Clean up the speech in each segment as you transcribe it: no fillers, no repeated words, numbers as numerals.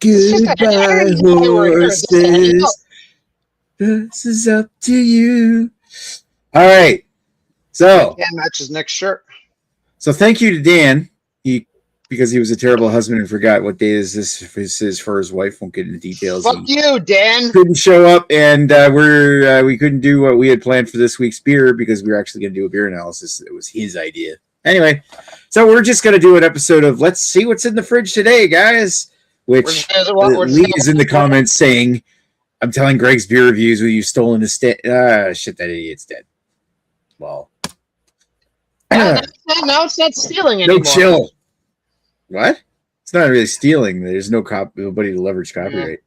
Goodbye, horses. This is up to you. All right. So Dan matches next shirt. So thank you to Dan. Because he was a terrible husband and forgot what day is this is for his wife. Won't get into details. Fuck you, Dan. Couldn't show up, and we couldn't do what we had planned for this week's beer because we were actually going to do a beer analysis. It was his idea. Anyway, so we're just going to do an episode of Let's See What's in the Fridge Today, guys. Which Lee is in the comments saying, "I'm telling Greg's beer reviews with you stolen his shit. That idiot's dead." Well, now it's not stealing anymore. No chill. What? It's not really stealing. There's nobody to leverage copyright.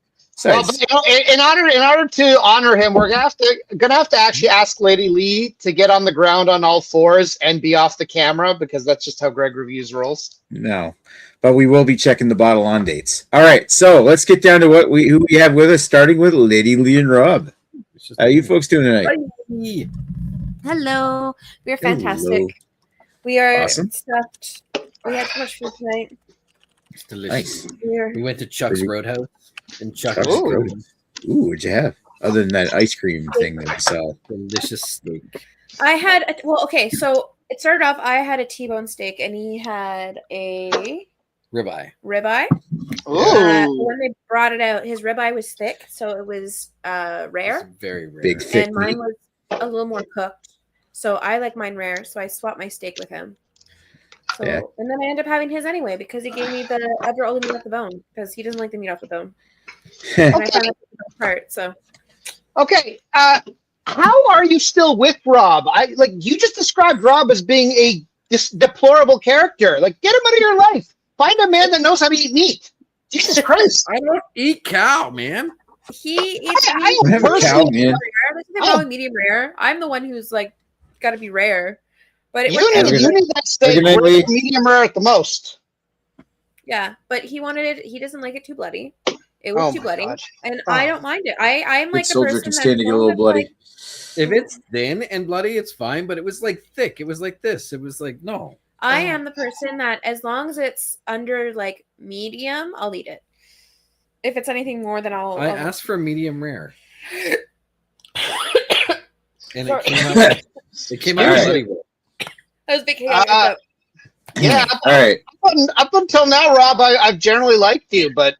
Well, but, in order to honor him, we're gonna have to actually ask Lady Lee to get on the ground on all fours and be off the camera because that's just how Greg reviews rolls. No, but we will be checking the bottle on dates. All right, so let's get down to who we have with us, starting with Lady Lee and Rob. How are you folks doing tonight? Hello, we are fantastic. Hello. We are awesome. Stuffed. We had too much food tonight. It's delicious. Nice. We went to Chuck's Roadhouse and Chuck's Roadhouse. Ooh, what'd you have? Other than that ice cream thing that we saw. Delicious steak. I had okay, so it started off. I had a T-bone steak, and he had a ribeye. Ooh. When they brought it out, his ribeye was thick, so it was rare. It's very rare. Big, thick and mine was a little more cooked. So I like mine rare, so I swapped my steak with him. So, yeah. And then I ended up having his anyway because he gave me the other only meat off the bone because he doesn't like the meat off the bone. And I found out the best part. So, okay, how are you still with Rob? You just described Rob as being this deplorable character. Like, get him out of your life. Find a man that knows how to eat meat. Jesus Christ! I don't eat cow, man. He eats medium rare. I'm the one who's like got to be rare. But you need that steak medium rare at the most. Yeah, but he wanted it. He doesn't like it too bloody. It was too bloody, and I don't mind it. I'm like the person can stand to get a little bloody. Like, if it's thin and bloody, it's fine. But it was like thick. It was like this. It was like no. I am the person that as long as it's under like medium, I'll eat it. If it's anything more, then I'll asked for medium rare, and it came out bloody. That was big chaotic. Yeah. All right. Up until now, Rob, I've generally liked you, but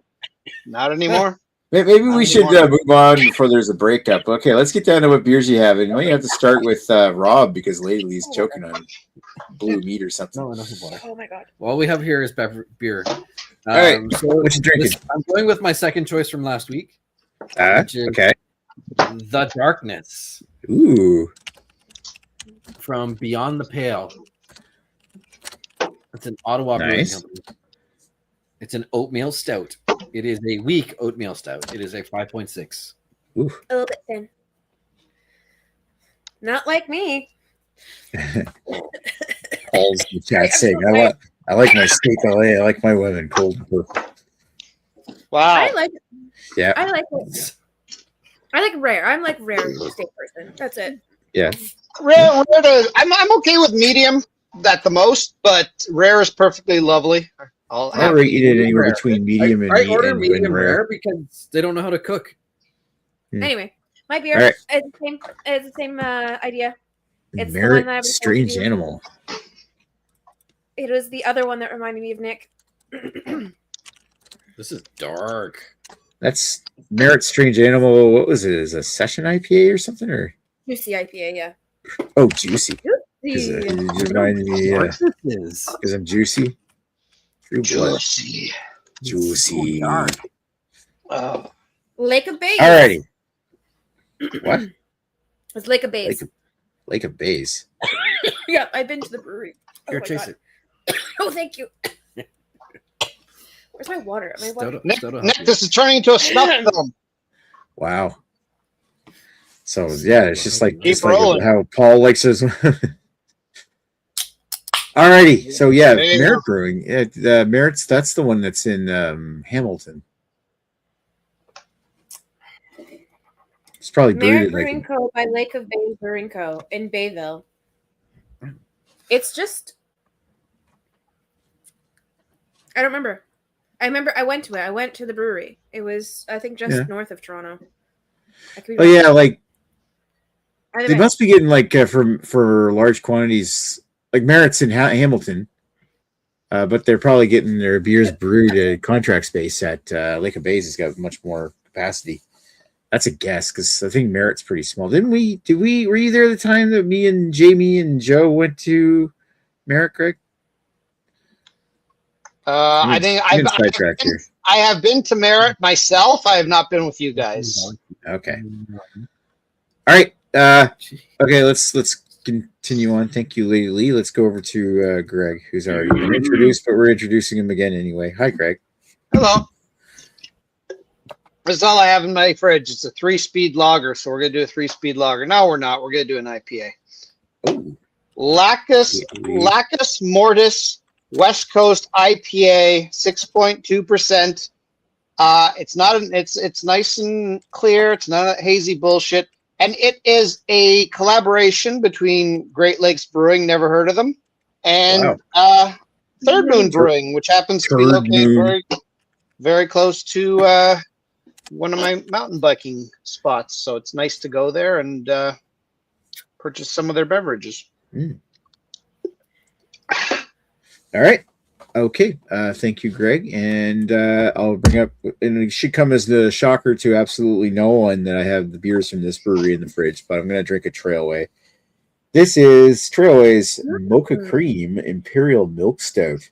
not anymore. Maybe we should move on before there's a breakup. Okay, let's get down to what beers you have. And you might have to start with Rob because Lady Lee's choking on blue meat or something. No, oh my god. All we have here is beer. All right. So what you drinking? I'm going with my second choice from last week. Okay. The Darkness. Ooh. From Beyond the Pale. It's an Ottawa brewing company. It's an oatmeal stout. It is a weak oatmeal stout. It is a 5.6. A little bit thin. Not like me. Paul's in the chat saying, I like my steak LA. I like my women cold and blue. Wow. I like it. Yeah. I like it. I like rare. I'm like rare steak person. That's it. Yeah. Rare I'm okay with medium at the most, but rare is perfectly lovely. I'll rate it anywhere between medium and I order medium rare because they don't know how to cook. Anyway, my beer is the same idea. It's the one that I was Strange Animal. It was the other one that reminded me of Nick. This is dark. That's Merit Strange Animal. What was it? Is it a session IPA or something? Or Juicy IPA, yeah. Oh, juicy. Because I'm juicy. Juicy. Juicy. Lake of Bays. Alrighty. What? It's Lake of Bays. Lake of Bays. Yeah, I've been to the brewery. Here, taste it. Oh, thank you. Where's my water? Nick, this is turning into a snuff film. Wow. So yeah, it's just like how Paul likes his. Alrighty, so yeah, Merit Brewing. Merit's that's the one that's in Hamilton. It's probably Merit Brewing Co. by Lake of Bays Brewing Co. in Bayville. It's just I don't remember. I remember I went to it. I went to the brewery. It was, I think, just Yeah. north of Toronto. I could be Oh wrong. yeah, like Either they way. must be getting like for large quantities, like Merritt's in Hamilton, but they're probably getting their beers brewed at contract space at Lake of Bays. Has got much more capacity. That's a guess because I think Merritt's pretty small. Didn't we? Did we? Were you there the time that me and Jamie and Joe went to Merritt, Greg? I think I'm getting sidetracked here. I have been to Merritt myself. I have not been with you guys. Okay. All right. Okay. Let's continue on. Thank you, Lady Lee. Let's go over to Greg, who's already been introduced, but we're introducing him again anyway. Hi, Greg. Hello. This is all I have in my fridge. It's a 3-speed lager, so we're gonna do a 3-speed lager. No, we're not. We're gonna do an IPA. Oh, Lacus Mortis West Coast IPA, 6.2%. It's not it's nice and clear. It's not a hazy bullshit. And it is a collaboration between Great Lakes Brewing, never heard of them, and Third Moon Brewing, which happens to be located very, very close to one of my mountain biking spots. So it's nice to go there and purchase some of their beverages. All right. Okay. Thank you, Greg. And I'll bring up, and it should come as the shocker to absolutely no one that I have the beers from this brewery in the fridge, but I'm going to drink a Trailway. This is Trailway's Mocha Cream Imperial Milk Stout.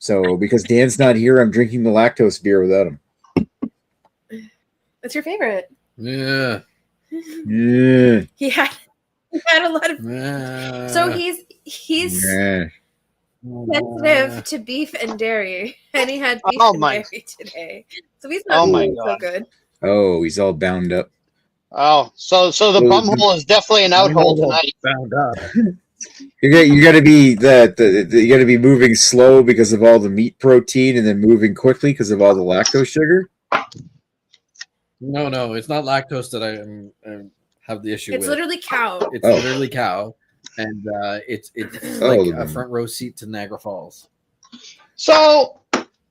So because Dan's not here, I'm drinking the lactose beer without him. What's your favorite? Yeah. Yeah. He had a lot of. So he's Yeah. sensitive to beef and dairy, and he had beef and dairy today. So he's not so good. Oh, he's all bound up. Oh, so the bumhole is definitely an outhole tonight. Bound up. You got to be you got to be moving slow because of all the meat protein, and then moving quickly because of all the lactose sugar. No, it's not lactose that I have the issue with. It's literally cow. It's literally cow, and it's like a front row seat to Niagara Falls. So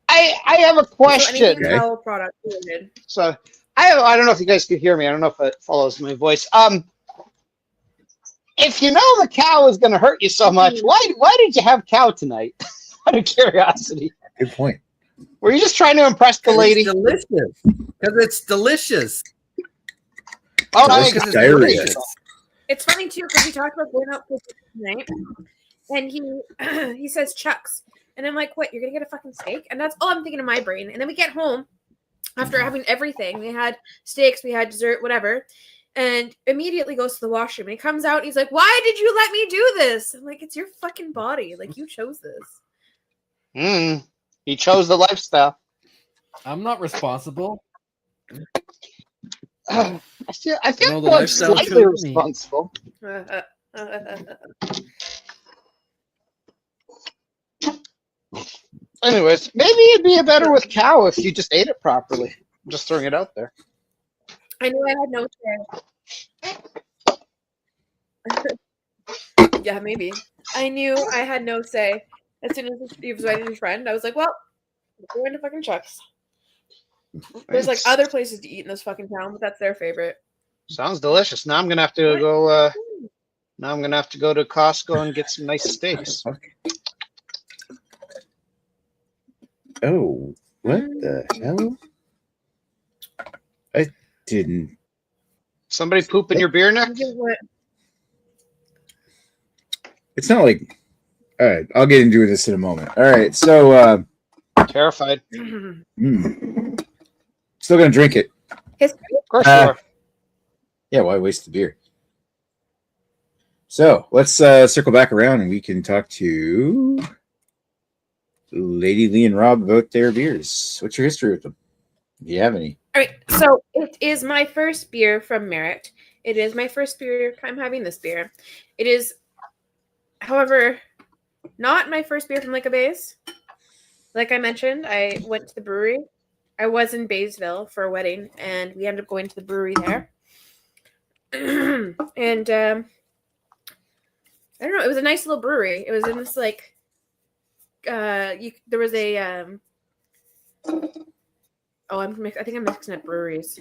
I have a question. So cow product related. So I don't know if you guys can hear me. I don't know if it follows my voice. If you know the cow is going to hurt you so much, why did you have cow tonight? Out of curiosity. Good point. Were you just trying to impress the lady? It's delicious. Because it's delicious. Oh, delicious diarrhea. It's funny too because we talked about going out for tonight, and he says Chuck's, and I'm like, what? You're gonna get a fucking steak? And that's all I'm thinking in my brain. And then we get home after having everything. We had steaks, we had dessert, whatever, and immediately goes to the washroom. And he comes out, and he's like, "Why did you let me do this?" I'm like, "It's your fucking body. Like you chose this." He chose the lifestyle. I'm not responsible. I feel No, the like lifestyle slightly chose me. responsible. Anyways, maybe it'd be better with cow if you just ate it properly. I'm just throwing it out there. I knew I had no say. Yeah, maybe. I knew I had no say. As soon as he was inviting his friend, I was like, well, we're going to fucking Chuck's. There's like other places to eat in this fucking town, but that's their favorite. Sounds delicious. Now I'm gonna have to go. Now I'm gonna have to go to Costco and get some nice steaks. Oh, what the hell? I didn't. Somebody poop in your beer neck? It's not like. All right, I'll get into this in a moment. All right, so Terrified. Still gonna drink it. Of course you are. Yeah, why waste the beer? So let's circle back around and we can talk to Lady Lee and Rob about their beers. What's your history with them? Do you have any? All right, so it is my first beer from Merritt. It is my first beer time having this beer. It is, however, not my first beer from Lake of Bays. Like I mentioned, I went to the brewery. I was in Baysville for a wedding, and we ended up going to the brewery there. And I don't know, it was a nice little brewery. It was in this like there was a Oh, I think I'm mixing up breweries.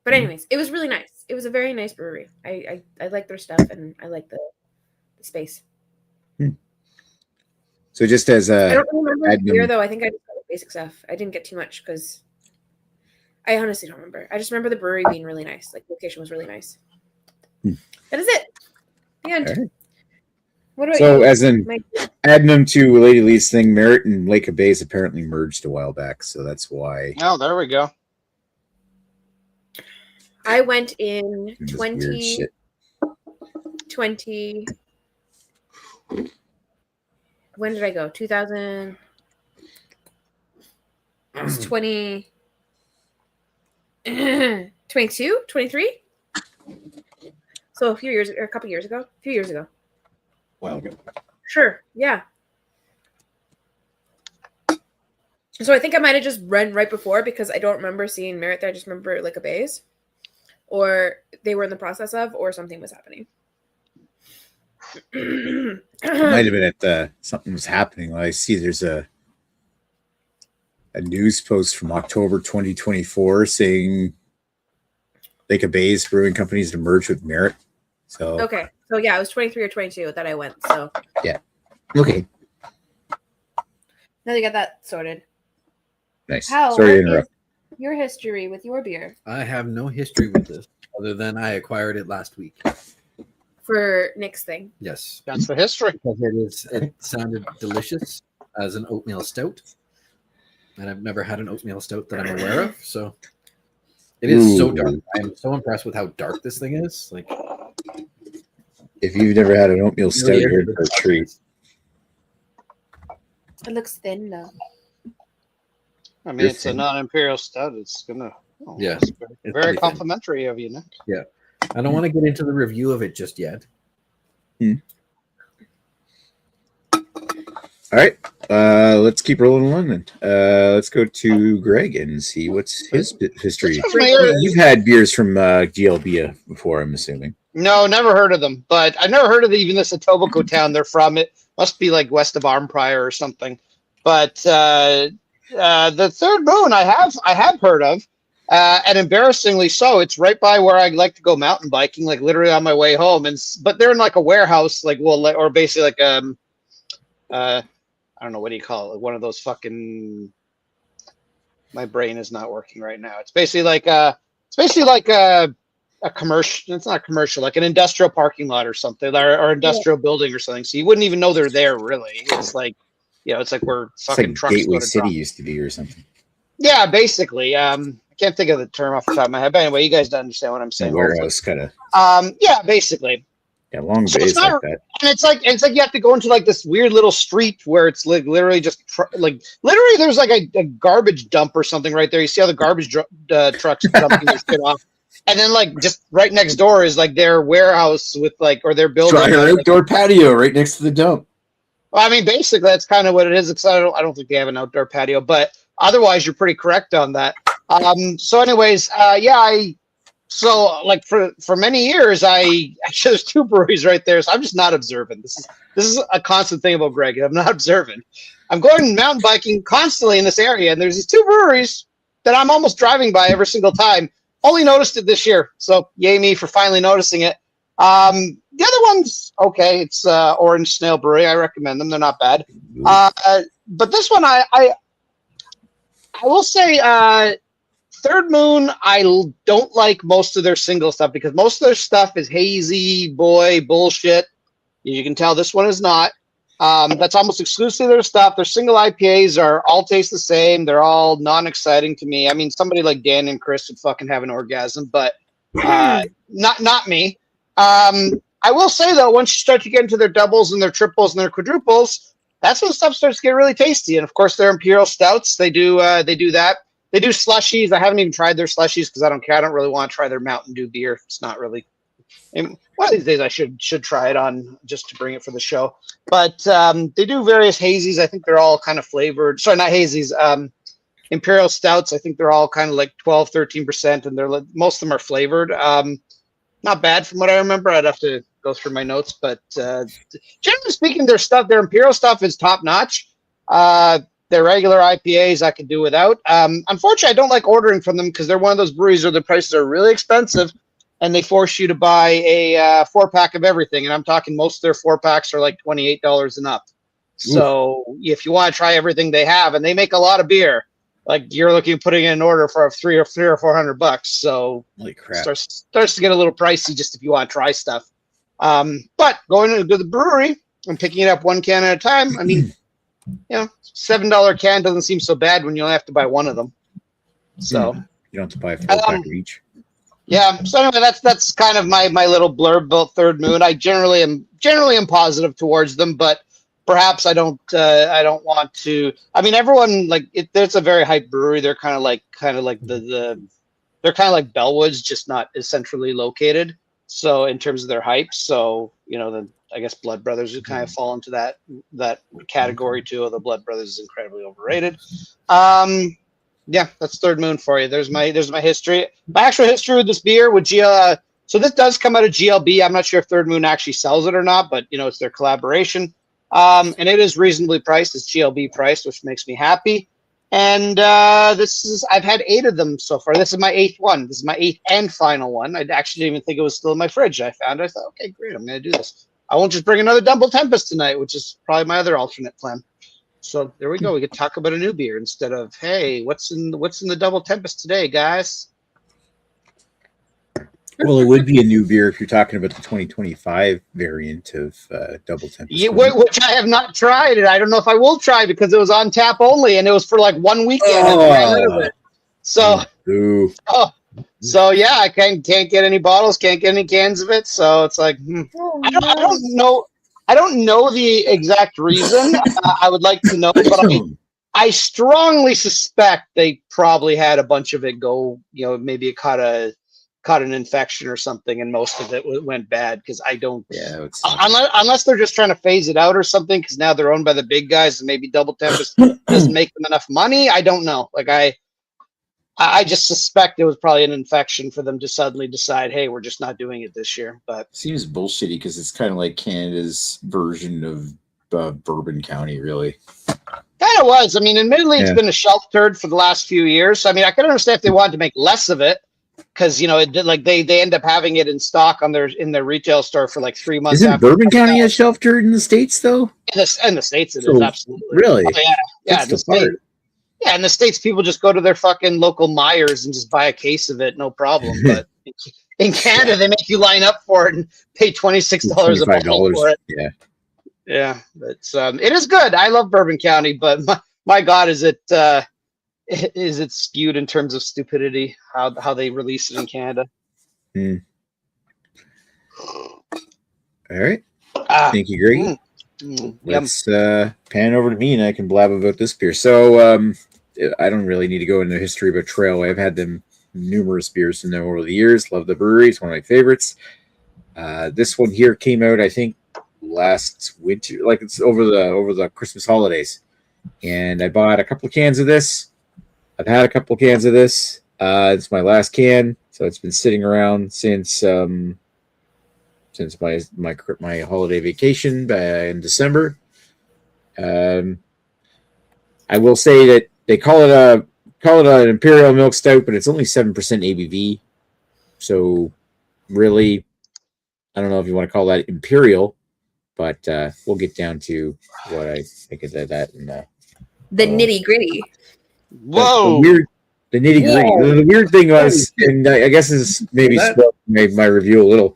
But anyways, it was really nice. It was a very nice brewery. I like their stuff and I like the space. So just as I a don't remember the beer admin, though. I think I just got the basic stuff. I didn't get too much because I honestly don't remember. I just remember the brewery being really nice. Like the location was really nice. That is it. The end. All right. What about So you? as an addendum to Lady Lee's thing, Merritt and Lake of Bays apparently merged a while back, so that's why. Oh, there we go. I went in This weird shit. 2020. When did I go? 2000. It was 20. 22? 23? So a couple years ago. A few years ago. Well, okay. Sure. Yeah. So I think I might have just run right before because I don't remember seeing Merritt there. I just remember like a base. Or they were in the process of, or something was happening. It might have been at something was happening. I see there's a news post from October 2024 saying Lake of Bays Brewing Companies to merge with Merritt. So Okay. So yeah, it was 23 or 22 that I went. So yeah. Okay. now they got that sorted. Nice. How? Sorry to What interrupt. is your history with your beer I have no history with this other than I acquired it last week. for Nick's thing? Yes, That's the history. because it sounded delicious as an oatmeal stout, and I've never had an oatmeal stout that I'm aware of. So it is so dark. I am so impressed with how dark this thing is. Like, If you've never had an oatmeal stout, you're in for a treat. It looks thin though. I mean, You're it's a thin. non-imperial stout. It's gonna. Oh, Yeah. it's very, It's very pretty thin. complimentary of you, Nick. I don't want to get into the review of it just yet. All right. Let's keep rolling along then. Let's go to Greg and see what's his history. You've had beers from GLB before, I'm assuming. No, never heard of them. But I never heard of even this Etobicoke town they're from. It must be like west of Arnprior or something. But the Third Moon I have heard of, and embarrassingly so. It's right by where I like to go mountain biking, like literally on my way home. But they're in like a warehouse, like or basically like I don't know, what do you call it? One of those fucking. My brain is not working right now. It's basically like a commercial. It's not commercial, like an industrial parking lot or something, or industrial building or something. So you wouldn't even know they're there. Really, it's like, it's like where It's fucking like trucks Gateway go to City drop. used to be or something. Yeah, basically. I can't think of the term off the top of my head. But anyway, you guys don't understand what I'm A saying. warehouse kind of. Yeah, basically. Long So bays it's not- like that. And it's like you have to go into like this weird little street where it's like literally just literally there's like a garbage dump or something right there. You see how the garbage trucks dumping their shit off, and then like just right next door is like their warehouse with like, or their building. Try our outdoor patio right next to the dump. Well, I mean, basically that's kind of what it is. I don't think they have an outdoor patio, but otherwise you're pretty correct on that. So anyways, So like for many years, actually there's two breweries right there. So I'm just not observant. This is a constant thing about Greg. I'm not observant. I'm going mountain biking constantly in this area, and there's these two breweries that I'm almost driving by every single time. Only noticed it this year, so yay me for finally noticing it. The other one's okay. It's Orange Snail Brewery. I recommend them. They're not bad. But this one, I will say. Third Moon, I don't like most of their single stuff because most of their stuff is hazy boy bullshit. You can tell this one is not. That's almost exclusively their stuff. Their single IPAs all taste the same. They're all non-exciting to me. I mean, somebody like Dan and Chris would fucking have an orgasm, but not me. I will say though, once you start to get into their doubles and their triples and their quadruples, that's when stuff starts to get really tasty. And of course, their imperial stouts, they do that. They do slushies. I haven't even tried their slushies because I don't care. I don't really want to try their Mountain Dew beer. It's not really. And one of these days I should try it on just to bring it for the show. But they do various hazies. I think they're all kind of flavored. Sorry, not hazies. Imperial stouts. I think they're all kind of like 12, 13%, and most of them are flavored. Not bad from what I remember. I'd have to go through my notes, but generally speaking, their imperial stuff is top notch. Their regular IPAs I could do without. Unfortunately, I don't like ordering from them because they're one of those breweries where the prices are really expensive, and they force you to buy a 4-pack of everything. And I'm talking most of their 4-packs are like $28 and up. So if you want to try everything they have, and they make a lot of beer, like you're looking at putting in an order for three or $400. So Holy crap. starts to get a little pricey just if you want to try stuff. But going to the brewery and picking it up one can at a time, I mean, $7 can doesn't seem so bad when you only have to buy one of them. So you don't have to buy a 4-pack of each. Yeah. So anyway, that's kind of my little blurb about Third Moon. I generally am positive towards them, but perhaps I don't want to. I mean, everyone there's a very hype brewery. They're kind of like they're kind of like Bellwoods, just not as centrally located. So in terms of their hype, so then I guess Blood Brothers would kind of fall into that category too. Although Blood Brothers is incredibly overrated. Yeah, that's Third Moon for you. There's my history. My actual history with this beer with GL. So this does come out of GLB. I'm not sure if Third Moon actually sells it or not, but it's their collaboration. And it is reasonably priced. It's GLB priced, which makes me happy. And I've had 8 of them so far. This is my 8th one. This is my 8th and final one. I actually didn't even think it was still in my fridge. I thought, okay, great, I'm going to do this. I won't just bring another Double Tempest tonight, which is probably my other alternate plan. So there we go. We could talk about a new beer instead of, hey, what's in the Double Tempest today, guys? Well, it would be a new beer if you're talking about the 2025 variant of Double Tempest. Yeah, which I have not tried, and I don't know if I will try because it was on tap only, and it was for like 1 weekend. And I ran out of it. So, yeah, I can't get any bottles, can't get any cans of it. So it's like, I don't know. I don't know the exact reason. I would like to know, but I strongly suspect they probably had a bunch of it go. Maybe it caught an infection or something, and most of it went bad because I don't. Yeah, unless they're just trying to phase it out or something, because now they're owned by the big guys, and maybe Double Tempest doesn't make them enough money. I don't know. I just suspect it was probably an infection for them to suddenly decide, hey, we're just not doing it this year. But seems bullshitty because it's kind of like Canada's version of Bourbon County, really. Kind of was. I mean, admittedly, it's been a shelf turd for the last few years. I mean, I can understand if they wanted to make less of it, because it did, they end up having it in stock in their retail store for like 3 months. Isn't Bourbon County a shelf turd in the States though? In the States, it is absolutely. Really? Oh, yeah. In the States, people just go to their fucking local Myers and just buy a case of it, no problem. But in Canada, they make you line up for it and pay $26 a bottle for it. Yeah. But it is good. I love Bourbon County, but my God, is it skewed in terms of stupidity? How they release it in Canada? All right. Thank you, Greg. Let's pan over to me and I can blab about this beer. So I don't really need to go into the history of a trail. I've had them numerous beers from them over the years. Love the brewery. It's one of my favorites. This one here came out, I think, last winter, like it's over the Christmas holidays. And I bought a couple of cans of this. I've had a couple of cans of this. It's my last can, so it's been sitting around since my holiday vacation in December. I will say that they call it an Imperial Milk Stout, but it's only 7% ABV. So really, I don't know if you want to call that Imperial, but we'll get down to what I think of that in the nitty gritty. Whoa! The nitty gritty. The weird thing was, and I guess this maybe spoiled my review a little.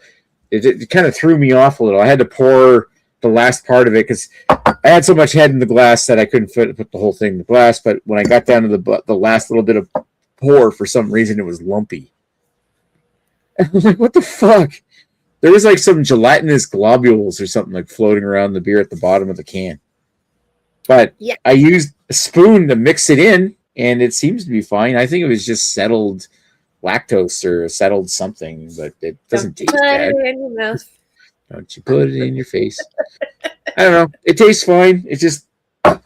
It kind of threw me off a little. I had to pour the last part of it because I had so much head in the glass that I couldn't put the whole thing in the glass. But when I got down to the last little bit of pour, for some reason it was lumpy. And I was like, what the fuck? There was like some gelatinous globules or something like floating around the beer at the bottom of the can. But I used a spoon to mix it in, and it seems to be fine. I think it was just settled lactose or settled something, but it doesn't taste bad. Don't you put it in your face. I don't know. It tastes fine. It just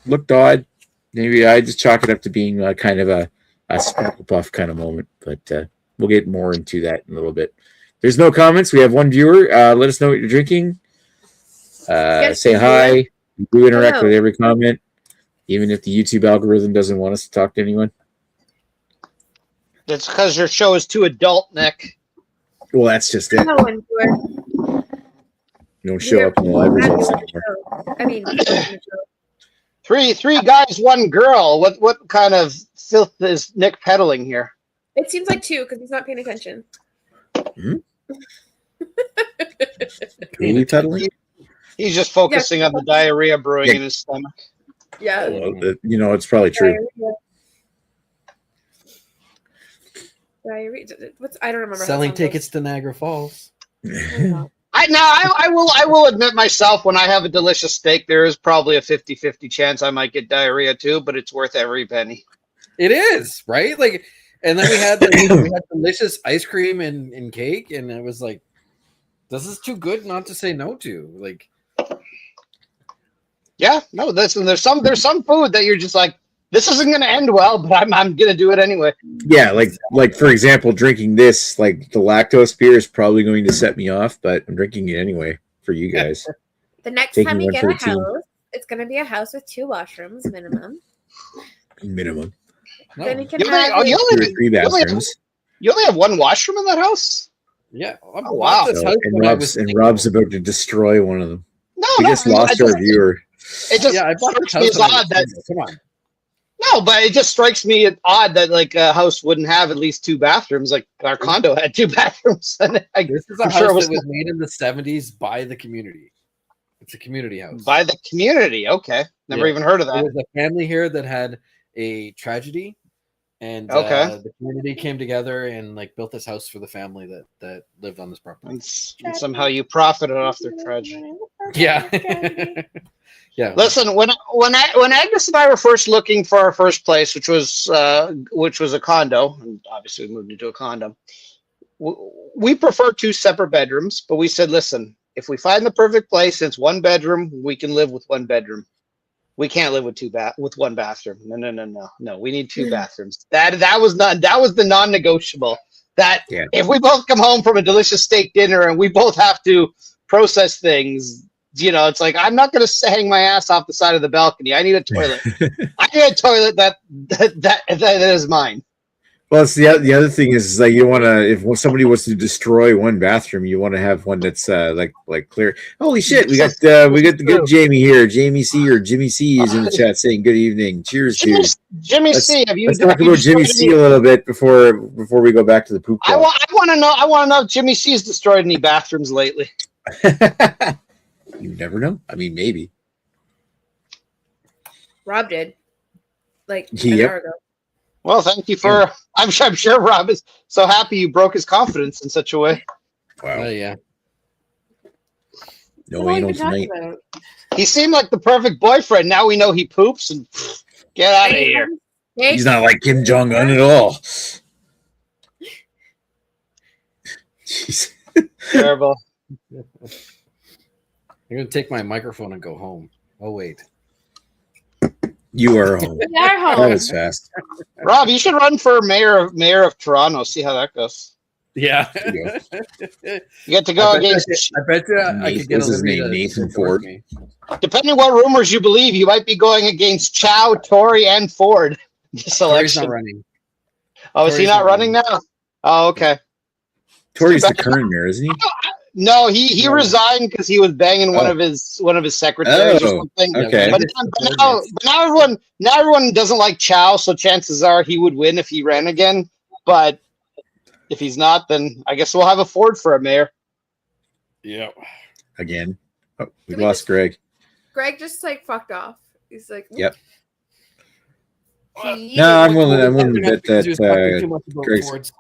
looked odd. Maybe I just chalk it up to being kind of a Sparkle Puff kind of moment, but we'll get more into that in a little bit. There's no comments. We have one viewer. Let us know what you're drinking. Say hi. We do interact with every comment. Even if the YouTube algorithm doesn't want us to talk to anyone? It's because your show is too adult, Nick. Well, that's just it. No one do it. You don't show up in the live results anymore. I mean, Three guys, one girl. What kind of filth is Nick peddling here? it seems like 2 because he's not paying attention. Really peddling? He's just focusing on the diarrhea brewing in his stomach. Yeah. Well, it's probably true. Diarrhea. I don't remember. Selling tickets to Niagara Falls. I will admit myself, when I have a delicious steak, there is probably a 50-50 chance I might get diarrhea too, but it's worth every penny. It is, right? Like, and then we had delicious ice cream and cake, and it was like, this is too good not to say no to. Like, yeah, no, there's some food that you're just like, this isn't going to end well, but I'm going to do it anyway. Yeah, like for example, drinking this, like the lactose beer is probably going to set me off, but I'm drinking it anyway for you guys. The next Taking time we one get for a the team. house, it's going to be a house with 2 washrooms minimum. Minimum. no. Then you can You have only, you, Two or only, three bathrooms. you only have one washroom in that house? Yeah. Oh, wow. This So, house and when I was Rob's about to destroy one of them. No, We just I lost our viewer. It just I bought this strikes me house as when I odd was that single. Come on. no, but it just strikes me as odd that like a house wouldn't have at least 2 bathrooms. Like our condo had 2 bathrooms, and This is a I'm house sure it that was was made in the 70s by the community. It's a community house. by the community. Okay, never Yeah. even heard of There that. was a family here that had a tragedy, and Okay. the community came together and like built this house for the family that lived on this property. And somehow you profited off their tragedy. Yeah. Yeah. Listen, when Agnes and I were first looking for our first place, which was a condo, and obviously we moved into a condo, we prefer 2 separate bedrooms. But we said, listen, if we find the perfect place, it's 1 bedroom, we can live with 1 bedroom. We can't live with with 1 bathroom. No. We need 2 bathrooms. That was the non-negotiable. That if we both come home from a delicious steak dinner and we both have to process things. It's like, I'm not going to hang my ass off the side of the balcony. I need a toilet. I need a toilet that is mine. Well, it's the other thing is like you want to, if somebody wants to destroy 1 bathroom, you want to have one that's like clear. Holy shit, we got the good Jamie here. Jamie C or Jimmy C is in the chat saying good evening. Cheers, dude. Jimmy C. Let's talk about Jimmy C a little bit before we go back to the poop. I want to know if Jimmy C has destroyed any bathrooms lately. You never know. I mean, maybe. Rob did. Like an Yep. hour ago. Well, thank you for. I'm sure Rob is so happy you broke his confidence in such a way. Wow. Yeah. No What are anal we talking tonight. about? He seemed like the perfect boyfriend. Now we know he poops and get out of here. Hey, He's not like Kim Jong Un at all. Jeez. Terrible. I'm gonna take my microphone and go home. Oh wait. You are home. we are That home. was fast. Rob, you should run for mayor of Toronto. See how that goes. Yeah. There you go. You get to go against. I bet you I could get What's his Olivia name? to Nathan support Ford? me. Depending what rumors you believe, you might be going against Chow, Tory, and Ford this Tori's election. not running. Oh, is he Tory's not not running now? Oh, okay. Tory's the current mayor, isn't he? No, he resigned because he was banging one of his secretaries or something. Okay. But now everyone doesn't like Chow, so chances are he would win if he ran again. But if he's not, then I guess we'll have a Ford for a mayor. Yeah. Again. Oh, we Did we lost just- Greg. Greg just like fucked off. He's like, Yep. He- No, I'm willing to bet Because he was talking too much about Greg's- Fords.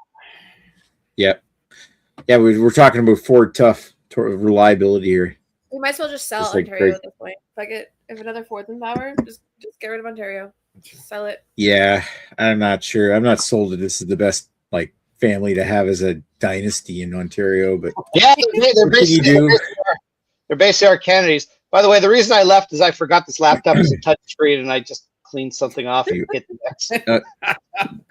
Yeah, we're talking about Ford reliability here. We might as well just sell Just like Ontario Greg. at this point. Fuck it. If another Ford's in power, just get rid of Ontario. Just sell it. Yeah, I'm not sure. I'm not sold that this is the best like family to have as a dynasty in Ontario, but Yeah, they're what can you do? basically our Kennedys. By the way, the reason I left is I forgot this laptop is a touch screen, and I just cleaned something off and hit the next.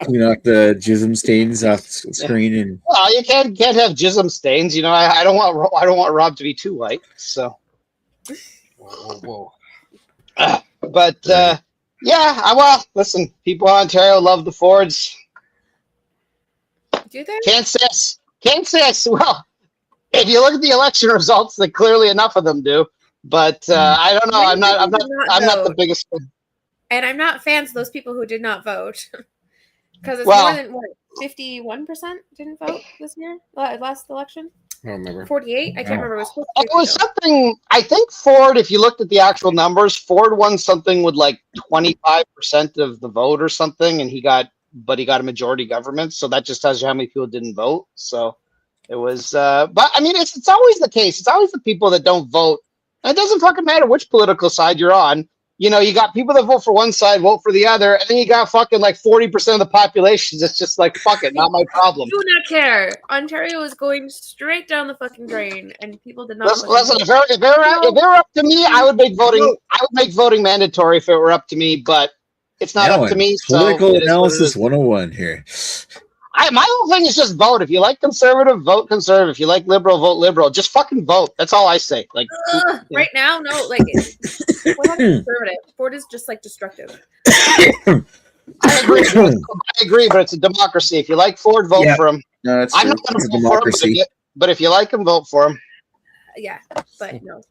Clean off the jism stains off the screen and Well, you can't have jism stains. I don't want Rob to be too white. So, Whoa. but Yeah, well, listen, people in Ontario love the Fords. Do they? Can't say well, if you look at the election results, then clearly enough of them do. But I don't know. Many I'm people did not not the vote. biggest fan. And I'm not fans of those people who did not vote. Because it's Well- more than, what, 51% didn't vote this year? Last election? I don't remember. 48? I can't remember. It was close to It 50, was though. something, I think Ford, if you looked at the actual numbers, Ford won something with like 25% of the vote or something, and he got a majority government. So that just tells you how many people didn't vote. So it was, but I mean, it's always the case. It's always the people that don't vote. And it doesn't fucking matter which political side you're on. You know, you got people that vote for one side, vote for the other, and then you got fucking like 40% of the population that's just like, fuck it, not my problem. Do not care. Ontario is going straight down the fucking drain, and people did not. Listen, if it were up to me, I would make voting. I would make voting mandatory if it were up to me. But it's not up to me. Political so it is what it analysis is. 101 here. My whole thing is just vote. If you like conservative, vote conservative. If you like liberal, vote liberal. Just fucking vote. That's all I say. Like Right now, no, like we're not conservative. Ford is just like destructive. I agree, but it's a democracy. If you like Ford, vote for him. No, that's I'm true. not going It's a to vote for him, democracy. but if you like him, vote for him. Yeah, but no.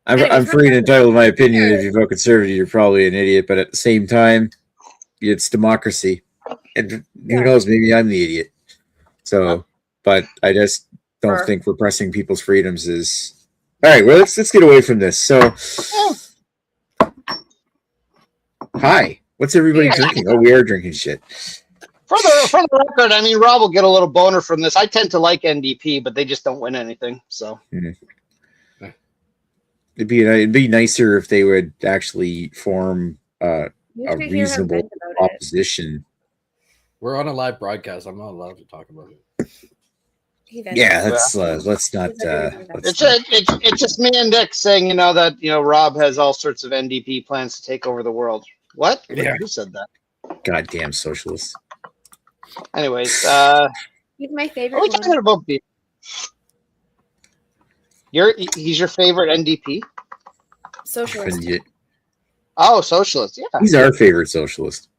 I'm free and entitled to my opinion. If you vote conservative, you're probably an idiot. But at the same time, it's democracy. And who knows? Maybe I'm the idiot. So, but I just don't think repressing people's freedoms is all right. Well, let's get away from this. So, hi. What's everybody drinking? Oh, we are drinking shit. For the record, I mean, Rob will get a little boner from this. I tend to like NDP, but they just don't win anything. So it'd be nicer if they would actually form a reasonable opposition. We're on a live broadcast. I'm not allowed to talk about it. Yeah, let's not. It's just me and Dick saying, that Rob has all sorts of NDP plans to take over the world. What? Yeah. Who said that? Goddamn socialists. Anyways, he's my favorite. What are we talking about? He's your favorite NDP? Socialist. Oh, socialist. Yeah. He's our favorite socialist.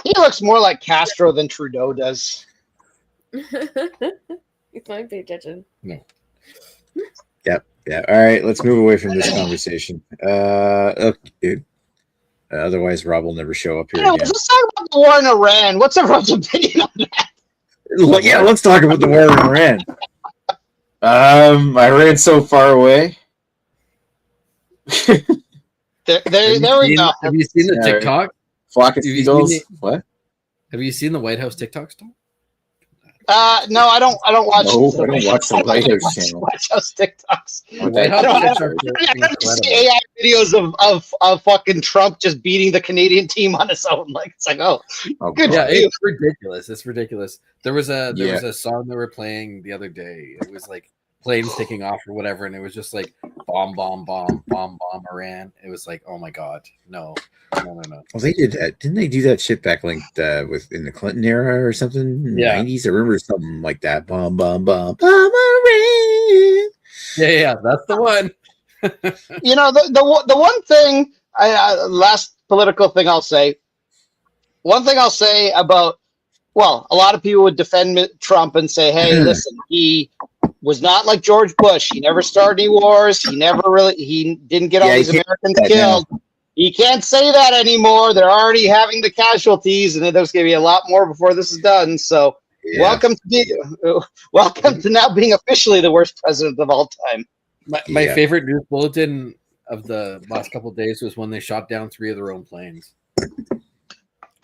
He looks more like Castro than Trudeau does. He's not paying attention. No. Yep. Yeah. All right. Let's move away from this conversation. Okay. Otherwise, Rob will never show up here again. Let's talk about the war in Iran. What's everyone's opinion on that? Well, yeah, let's talk about the war in Iran. Iran's so far away. There we go. Have you seen the TikTok? Flock of seagulls. What? Have you seen the White House TikTok stuff? No, I don't watch. No, I don't watch the White House channel. Watch those TikToks. White I House don't TikToks see AI videos of fucking Trump just beating the Canadian team on his own. Like it's like, good. Yeah, for you. it's ridiculous. It's ridiculous. There was a song they were playing the other day. It was like planes taking off or whatever, and it was just like bomb, bomb, bomb, bomb, bomb, Iran. It was like, oh my god, no. Well, they did that. Didn't they do that shit back like with in the Clinton era or something in the 90s? I remember something like that. Bomb, bomb, bomb, bomb, Iran. Yeah, that's the one. The one thing, last political thing I'll say. One thing I'll say about, a lot of people would defend Trump and say, hey, listen, he was not like George Bush. He never started any wars. He didn't get all these Americans killed. You can't say that anymore. They're already having the casualties, and there's going to be a lot more before this is done. So, welcome to now being officially the worst president of all time. My favorite news bulletin of the last couple of days was when they shot down 3 of their own planes.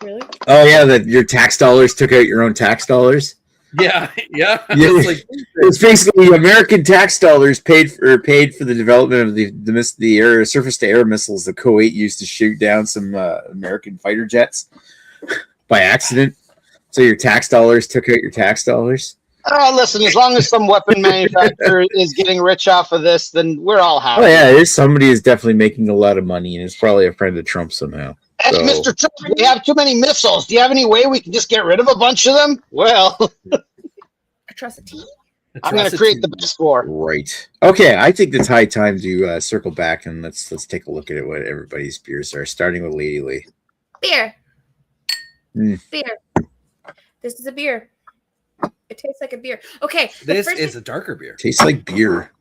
Really? Oh yeah, that your tax dollars took out your own tax dollars. Yeah. It's basically American tax dollars paid for the development of the surface-to-air missiles that Kuwait used to shoot down some American fighter jets by accident. So your tax dollars took out your tax dollars. Listen, as long as some weapon manufacturer is getting rich off of this, then we're all happy. Oh yeah, somebody is definitely making a lot of money, and it's probably a friend of Trump somehow. Hey, Mr. Trump, we have too many missiles. Do you have any way we can just get rid of a bunch of them? Well, atrocity. I'm going to create the best score. Right. Okay, I think it's high time to circle back and let's take a look at what everybody's beers are, starting with Lady Lee. Beer. Mm. Beer. This is a beer. It tastes like a beer. Okay. This is a darker beer. Tastes like beer.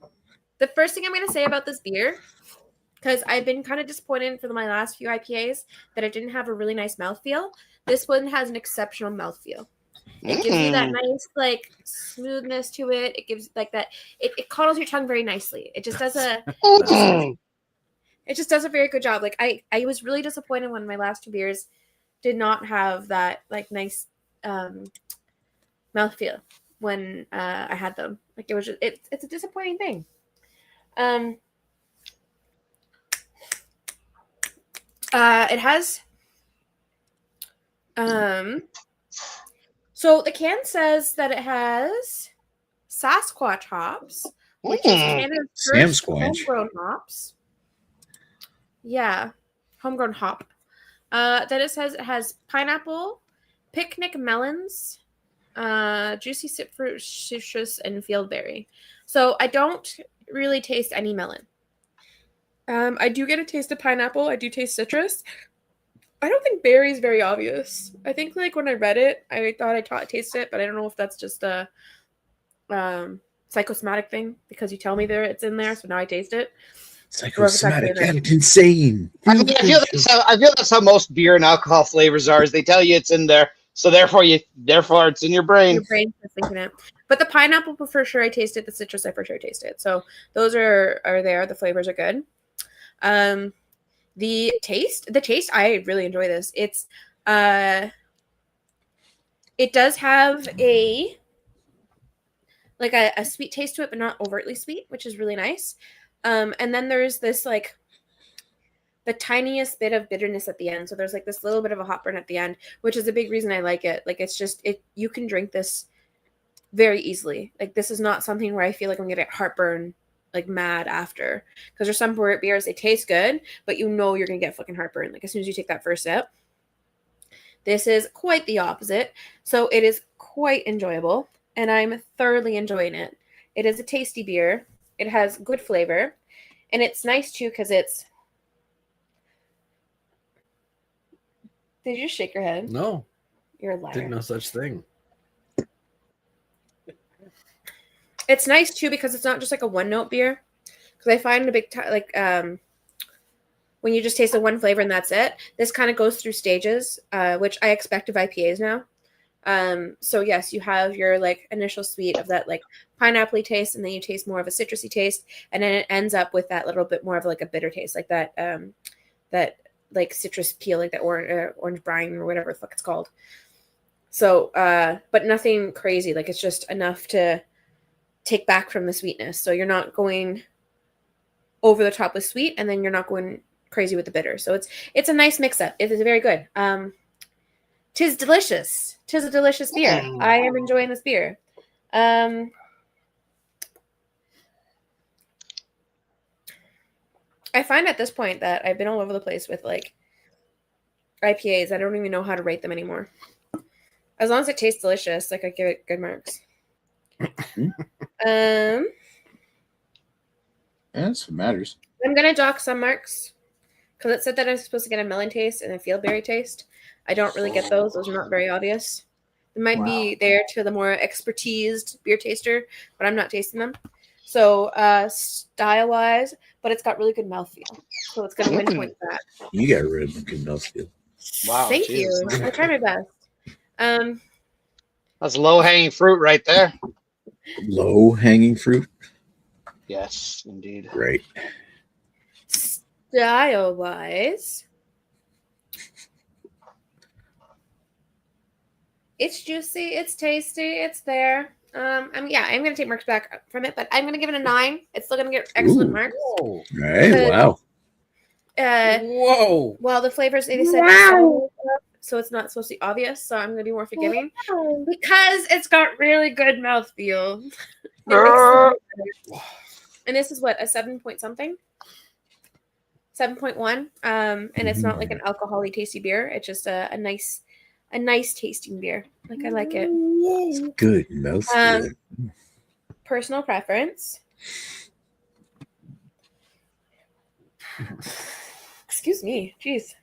The first thing I'm going to say about this beer, because I've been kind of disappointed for my last few IPAs that it didn't have a really nice mouthfeel. This one has an exceptional mouthfeel. It gives you that nice, like, smoothness to it. It gives, like, that. It coddles your tongue very nicely. It just does a. It just does a very good job. Like, I was really disappointed when my last two beers did not have that, like, nice mouthfeel when I had them. Like, it was just, it's a disappointing thing. It has so the can says that it has Sasquatch hops, which is Canada's first homegrown hops. Yeah, homegrown hop. Then it says it has pineapple, picnic melons, juicy sip fruit, citrus, and fieldberry. So I don't really taste any melon. I do get a taste of pineapple. I do taste citrus. I don't think berry is very obvious. I think, like, when I read it, I thought I tasted it, but I don't know if that's just a psychosomatic thing because you tell me it's in there, so now I taste it. Psychosomatic and insane. I feel that's how most beer and alcohol flavors are. Is they tell you it's in there, so therefore it's in your brain. Your brain's just thinking it. But the pineapple for sure I tasted. The citrus I for sure tasted. So those are there. The flavors are good. The taste, I really enjoy this. It's it does have a sweet taste to it, but not overtly sweet, which is really nice. And then there's this, like, the tiniest bit of bitterness at the end. So there's, like, this little bit of a hop burn at the end, which is a big reason I like it. Like, it's just you can drink this very easily. Like, this is not something where I feel like I'm gonna get heartburn like mad after, because there's some beers, they taste good, but you know you're gonna get fucking heartburn like as soon as you take that first sip. This is quite the opposite, so it is quite enjoyable, and I'm thoroughly enjoying it. It is a tasty beer. It has good flavor, and it's nice too because it's. Did you shake your head? No, you're a liar. Did no such thing. It's nice too because it's not just like a one note beer. Because I find a big when you just taste the one flavor and that's it. This kind of goes through stages, which I expect of IPAs now. So yes, you have your like initial sweet of that like pineapple taste, and then you taste more of a citrusy taste, and then it ends up with that little bit more of like a bitter taste, like that that like citrus peel, like that orange brine or whatever the fuck it's called. So, but nothing crazy. Like it's just enough to take back from the sweetness. So you're not going over the top with sweet, and then you're not going crazy with the bitter. So it's a nice mix up. It is very good. Tis delicious. Tis a delicious beer. I am enjoying this beer. I find at this point that I've been all over the place with like IPAs. I don't even know how to rate them anymore. As long as it tastes delicious, like I give it good marks. That's what matters. I'm gonna dock some marks because it said that I'm supposed to get a melon taste and a fieldberry taste. I don't really get those. Those are not very obvious. It might be there to the more expertised beer taster, but I'm not tasting them. So style-wise, but it's got really good mouthfeel. So it's gonna win points for that. You got really good mouthfeel. Wow. Thank you. I try my best. That's low-hanging fruit right there. Low-hanging fruit? Yes, indeed. Right. Style-wise, it's juicy, it's tasty, it's there. I'm gonna take marks back from it, but I'm gonna give it a 9. It's still gonna get excellent marks. Whoa. Right. Wow. Whoa. Well, the flavors they said so it's not supposed to be obvious, so I'm gonna be more forgiving because it's got really good mouthfeel. And this is what, a 7 point something? 7.1. And it's not like an alcohol-y tasty beer. It's just a nice tasting beer. Like I like it. It's good mouthfeel. personal preference. Excuse me. Jeez.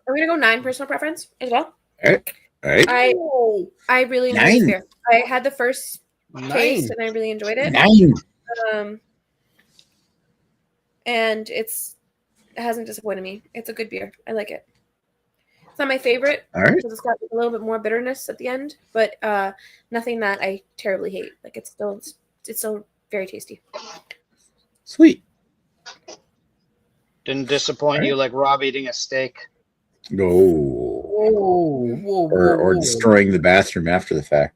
I'm gonna go 9 personal preference as well. All right. I really enjoyed this beer. I had the first taste and I really enjoyed it. 9. And it hasn't disappointed me. It's a good beer. I like it. It's not my favorite because it's got a little bit more bitterness at the end, but nothing that I terribly hate. Like it's still very tasty. Sweet. Didn't disappoint you like Rob eating a steak. No. Whoa, Or destroying the bathroom after the fact.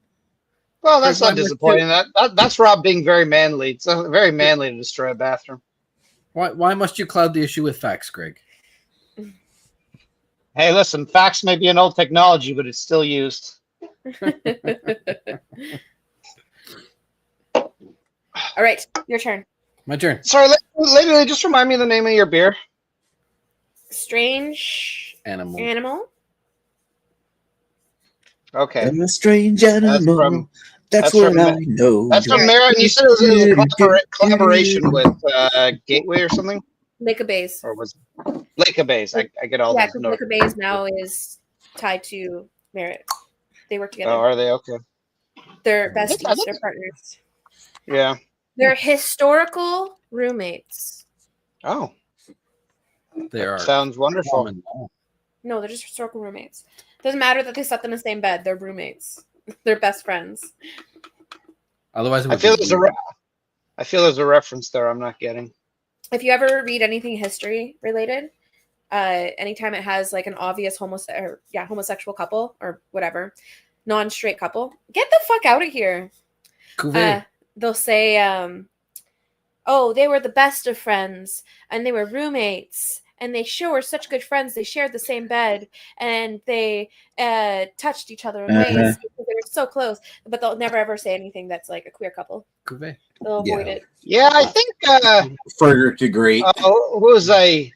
Well, that's not disappointing. That's Rob being very manly. It's very manly to destroy a bathroom. Why must you cloud the issue with facts, Greg? Hey, listen, fax may be an old technology, but it's still used. All right, your turn. My turn. Sorry, lady, just remind me of the name of your beer. Strange animal. Okay. I'm a strange animal. That's what I know. That's from Mara, and you said it was a collaboration with Gateway or something? Lake of Bays. Or was Lake of Bays? I get all those. Yeah, Lake of Bays now is tied to Merit. They work together. Oh, are they? Okay. They're besties. They're partners. Yeah. They're historical roommates. Oh. They are. Sounds wonderful. No, they're just historical roommates. Doesn't matter that they slept in the same bed. They're roommates. They're best friends. Otherwise, I feel there's a reference there I'm not getting. If you ever read anything history related, anytime it has like an obvious homosexual couple or whatever, non-straight couple, get the fuck out of here. They'll say, oh, they were the best of friends and they were roommates and they sure were such good friends. They shared the same bed and they touched each other in ways because they were so close. But they'll never ever say anything that's like a queer couple. They'll avoid it. Yeah, I think Frederick the Great. who was I?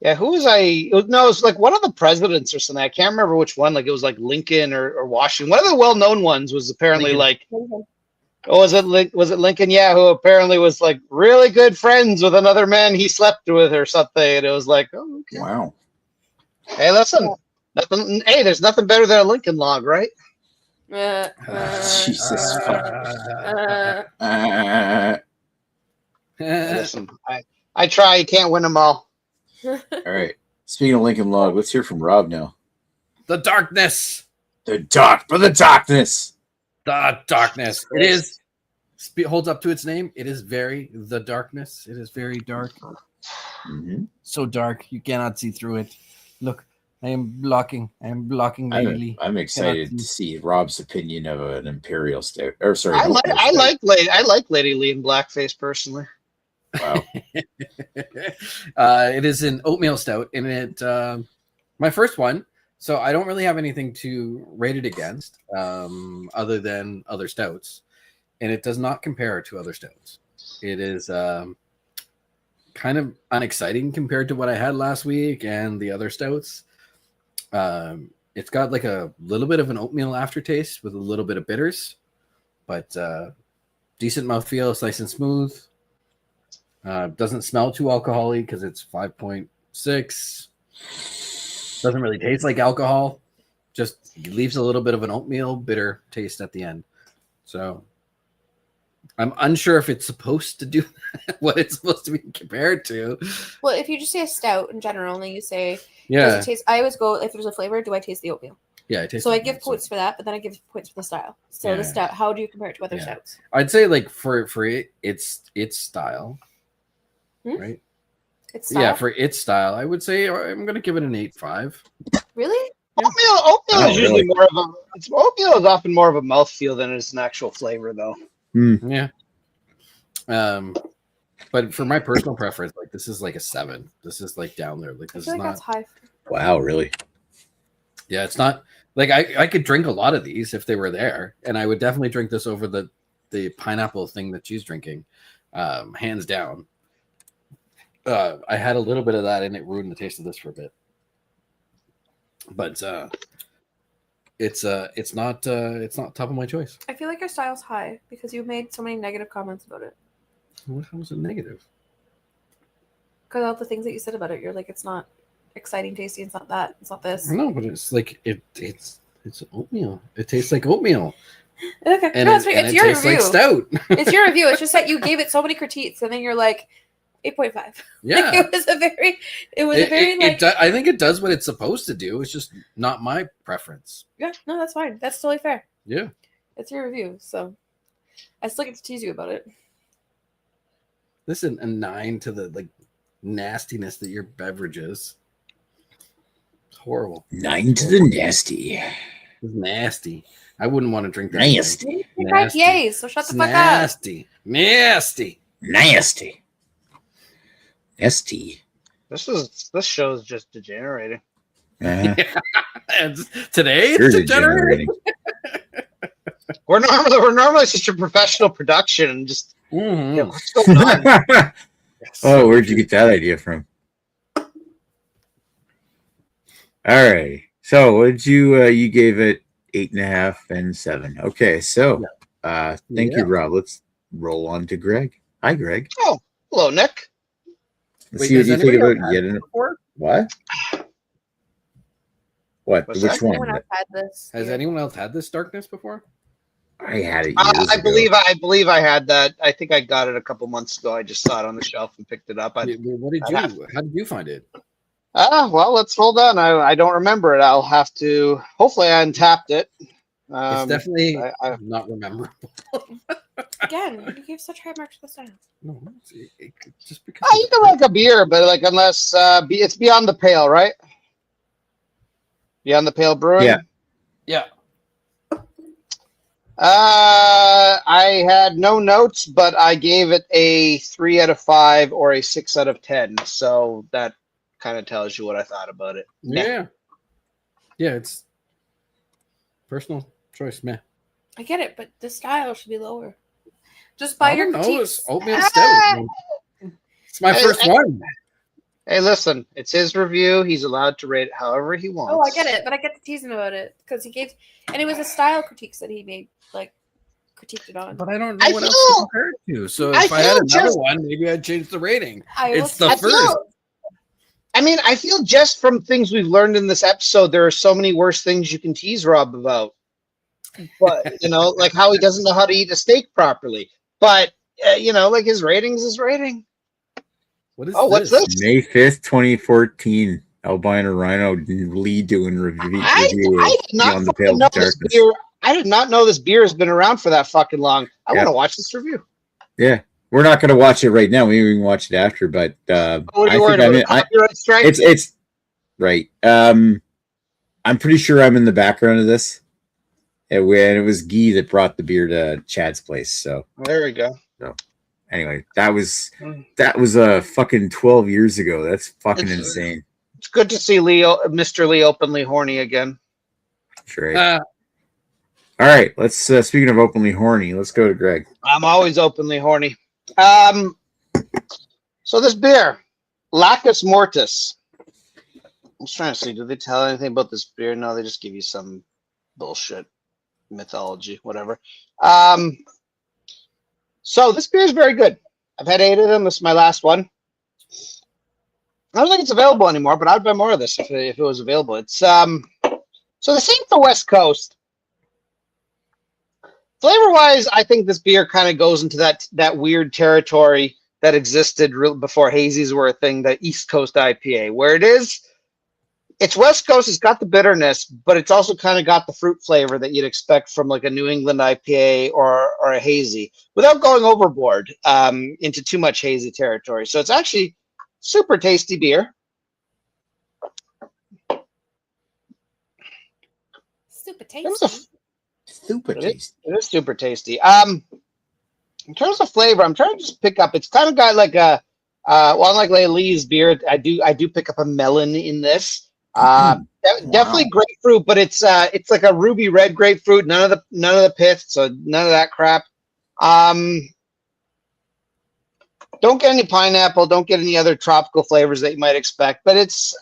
Yeah, who was I? No, it was like one of the presidents or something. I can't remember which one. Like it was like Lincoln or Washington. One of the well-known ones was apparently Lincoln. Was it Lincoln? Yeah, who apparently was like really good friends with another man he slept with or something. And it was like, oh, okay. Wow. Hey, listen, hey, there's nothing better than a Lincoln log, right? Jesus. Listen, I try. You can't win them all. All right. Speaking of Lincoln Log, let's hear from Rob now. The darkness. The darkness. The darkness. It is. Holds up to its name. It is very the darkness. It is very dark. Mm-hmm. So dark you cannot see through it. Look, I am blocking daily. I'm excited to see Rob's opinion of an imperial stout. Or sorry, I like Lady Lee in blackface personally. Wow. It is an oatmeal stout, and it my first one. So I don't really have anything to rate it against, other than other stouts, and it does not compare to other stouts. It is kind of unexciting compared to what I had last week and the other stouts. It's got like a little bit of an oatmeal aftertaste with a little bit of bitters, but decent mouthfeel. It's nice and smooth. Doesn't smell too alcoholic because it's 5.6. Doesn't really taste like alcohol. Just leaves a little bit of an oatmeal bitter taste at the end. So I'm unsure if it's supposed to do what it's supposed to be compared to. Well, if you just say a stout in general, and then you say, yeah, does it taste? I always go, if there's a flavor, do I taste the oatmeal? Yeah, I taste. So I give points for that, but then I give points for the style. So the stout, how do you compare it to other stouts? I'd say like for its style, right? Its style? Yeah, for its style, I would say I'm going to give it an 8.5. Really? Oatmeal is usually more of a. Oatmeal is often more of a mouthfeel than it's an actual flavor, though. Yeah. But for my personal preference, like this is like a 7. This is like down there. Like this is not. That's high. Wow, really? Yeah, it's not like I could drink a lot of these if they were there, and I would definitely drink this over the pineapple thing that she's drinking, hands down. I had a little bit of that, and it ruined the taste of this for a bit. But it's not top of my choice. I feel like your style's high because you made so many negative comments about it. How is it negative? Because all the things that you said about it, you're like, it's not exciting, tasty. It's not that. It's not this. No, but it's like it's oatmeal. It tastes like oatmeal. Okay, And no, it it's your tastes review. like stout. It's your review. It's just that you gave it so many critiques, and then you're like 8.5. Yeah, Like, it was a very like. I think it does what it's supposed to do. It's just not my preference. Yeah, no, that's fine. That's totally fair. Yeah, It's your review, so I still get to tease you about it. listen, a 9 to the like nastiness that your beverage is. It's horrible. 9 to the nasty. It's nasty. I wouldn't want to drink that. Nasty. You're IPAs, so shut the fuck up. Nasty. Nasty. Nasty. Nasty. This show is just degenerating. And today You're it's degenerating. We're normally such a professional production and just Mhm. what's going on? Oh, where'd you get that idea from? All right. So what did you gave it 8.5 and 7. Okay, so thank you, Rob. Let's roll on to Greg. Hi, Greg. Oh, hello, Nick. Let's Wait, see what has you think anybody about else getting it. before? What? What? What's Which that? one? Anyone else had this? Has anyone else had this darkness before? I had it years I ago. believe I had that. I think I got it a couple months ago. I just saw it on the shelf and picked it up. What did you? How did you find it? Well, let's hold on. I don't remember it. I'll have to. Hopefully, I untapped it. It's definitely I- not memorable. Again, you gave such high marks to the style. No, just because. You can like a beer, but like unless it's Beyond the Pale, right? Beyond the Pale Brewing. Yeah. Yeah. I had no notes, but I gave it a 3 out of 5 or a 6 out of 10. So that kind of tells you what I thought about it. Yeah. Yeah, it's personal choice, man. I get it, but the style should be lower. Just buy I your don't know. critiques. It's oatmeal stout. It's my first one. Hey, listen, it's his review. He's allowed to rate it however he wants. Oh, I get it, but I get to tease him about it because he gave, and it was a style critiques that he made, like critiqued it on. But I don't know I what else feel- to compare it to. So I if I had feel another just- one, maybe I'd change the rating. I It's will- the I first. feel- I mean, I feel just from things we've learned in this episode, there are so many worse things you can tease Rob about. But, like how he doesn't know how to eat a steak properly. But, like his rating's his rating. What is What's this? May 5th, 2014. Albino Rhino Lee doing review I did not Beyond the fucking Pale know this Darkness. beer. I did not know this beer has been around for that fucking long. I Yeah. want to watch this review. Yeah. We're not going to watch it right now. We can watch it after, but What are I you worried think about? Copyright strike? it's right. I'm pretty sure I'm in the background of this. And it was Guy that brought the beer to Chad's place. So There we go. anyway, that was fucking 12 years ago. That's fucking insane. It's good to see Mr. Lee openly horny again. Sure. All right, let's speaking of openly horny, let's go to Greg. I'm always openly horny. So this beer, Lacus Mortis. I was trying to see, do they tell anything about this beer? No, they just give you some bullshit mythology, whatever. So this beer is very good. I've had 8 of them. This is my last one. I don't think it's available anymore, but I'd buy more of this if it was available. It's so the same for West Coast. Flavor-wise, I think this beer kind of goes into that weird territory that existed before hazies were a thing, the East Coast IPA, where it's West Coast, it's got the bitterness, but it's also kind of got the fruit flavor that you'd expect from like a New England IPA or a hazy, without going overboard into too much hazy territory. So it's actually super tasty beer. Super In terms tasty. Super tasty. It is super tasty. In terms of flavor, I'm trying to just pick up. It's kind of got like a unlike Lee's beer, I do pick up a melon in this. Definitely grapefruit, but it's like a ruby red grapefruit. None of the pith, so none of that crap. Don't get any pineapple. Don't get any other tropical flavors that you might expect. But it's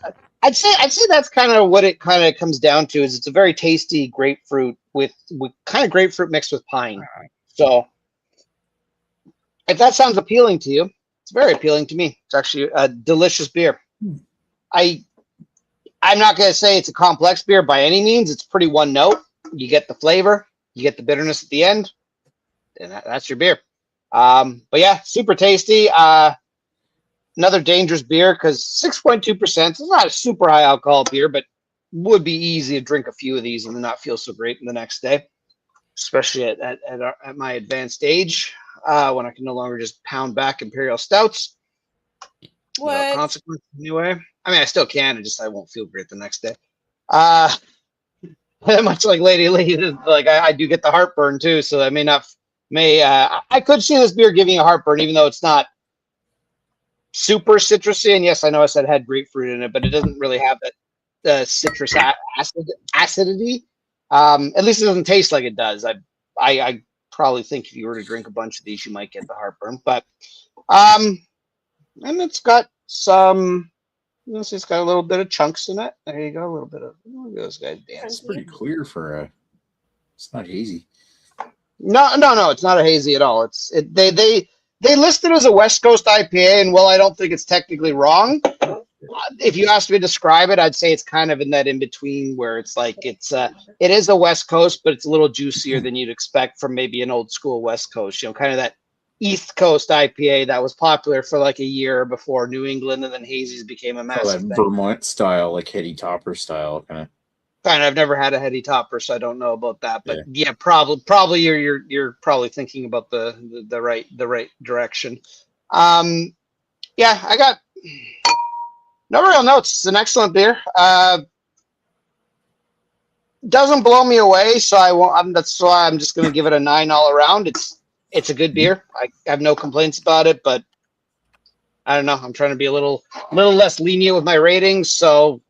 I'd say that's kind of what it kind of comes down to. Is it's a very tasty grapefruit with kind of grapefruit mixed with pine. So if that sounds appealing to you, it's very appealing to me. It's actually a delicious beer. I'm not going to say it's a complex beer by any means. It's pretty one note. You get the flavor, you get the bitterness at the end, and that's your beer. But yeah, super tasty. Another dangerous beer because 6.2%. It's not a super high alcohol beer, but would be easy to drink a few of these and then not feel so great in the next day, especially at my advanced age when I can no longer just pound back imperial stouts without consequence anyway. I mean, I still can. I won't feel great the next day. Much like Lady Lee, like I do get the heartburn too, so I I could see this beer giving a heartburn, even though it's not super citrusy. And yes, I know I said it had grapefruit in it, but it doesn't really have that citrus acidity. At least it doesn't taste like it does. I probably think if you were to drink a bunch of these, you might get the heartburn. But and it's got some. It's got a little bit of chunks in it. There you go, a little bit of. Look at those guys dance. It's pretty clear for a. It's not hazy. No, it's not a hazy at all. They list it as a West Coast IPA, and while I don't think it's technically wrong, if you asked me to describe it, I'd say it's kind of in that in between where it's like it is a West Coast, but it's a little juicier than you'd expect from maybe an old school West Coast. Kind of that East Coast IPA that was popular for like a year before New England, and then hazies became a massive thing. Vermont style, like heady topper style, kind of. I've never had a heady topper, so I don't know about that. But yeah, probably you're probably thinking about the right direction. Yeah, I got no real notes. It's an excellent beer. Doesn't blow me away, so I won't. That's why I'm just going to give it a 9 all around. It's a good beer. I have no complaints about it, but I don't know. I'm trying to be a little less lenient with my ratings, so.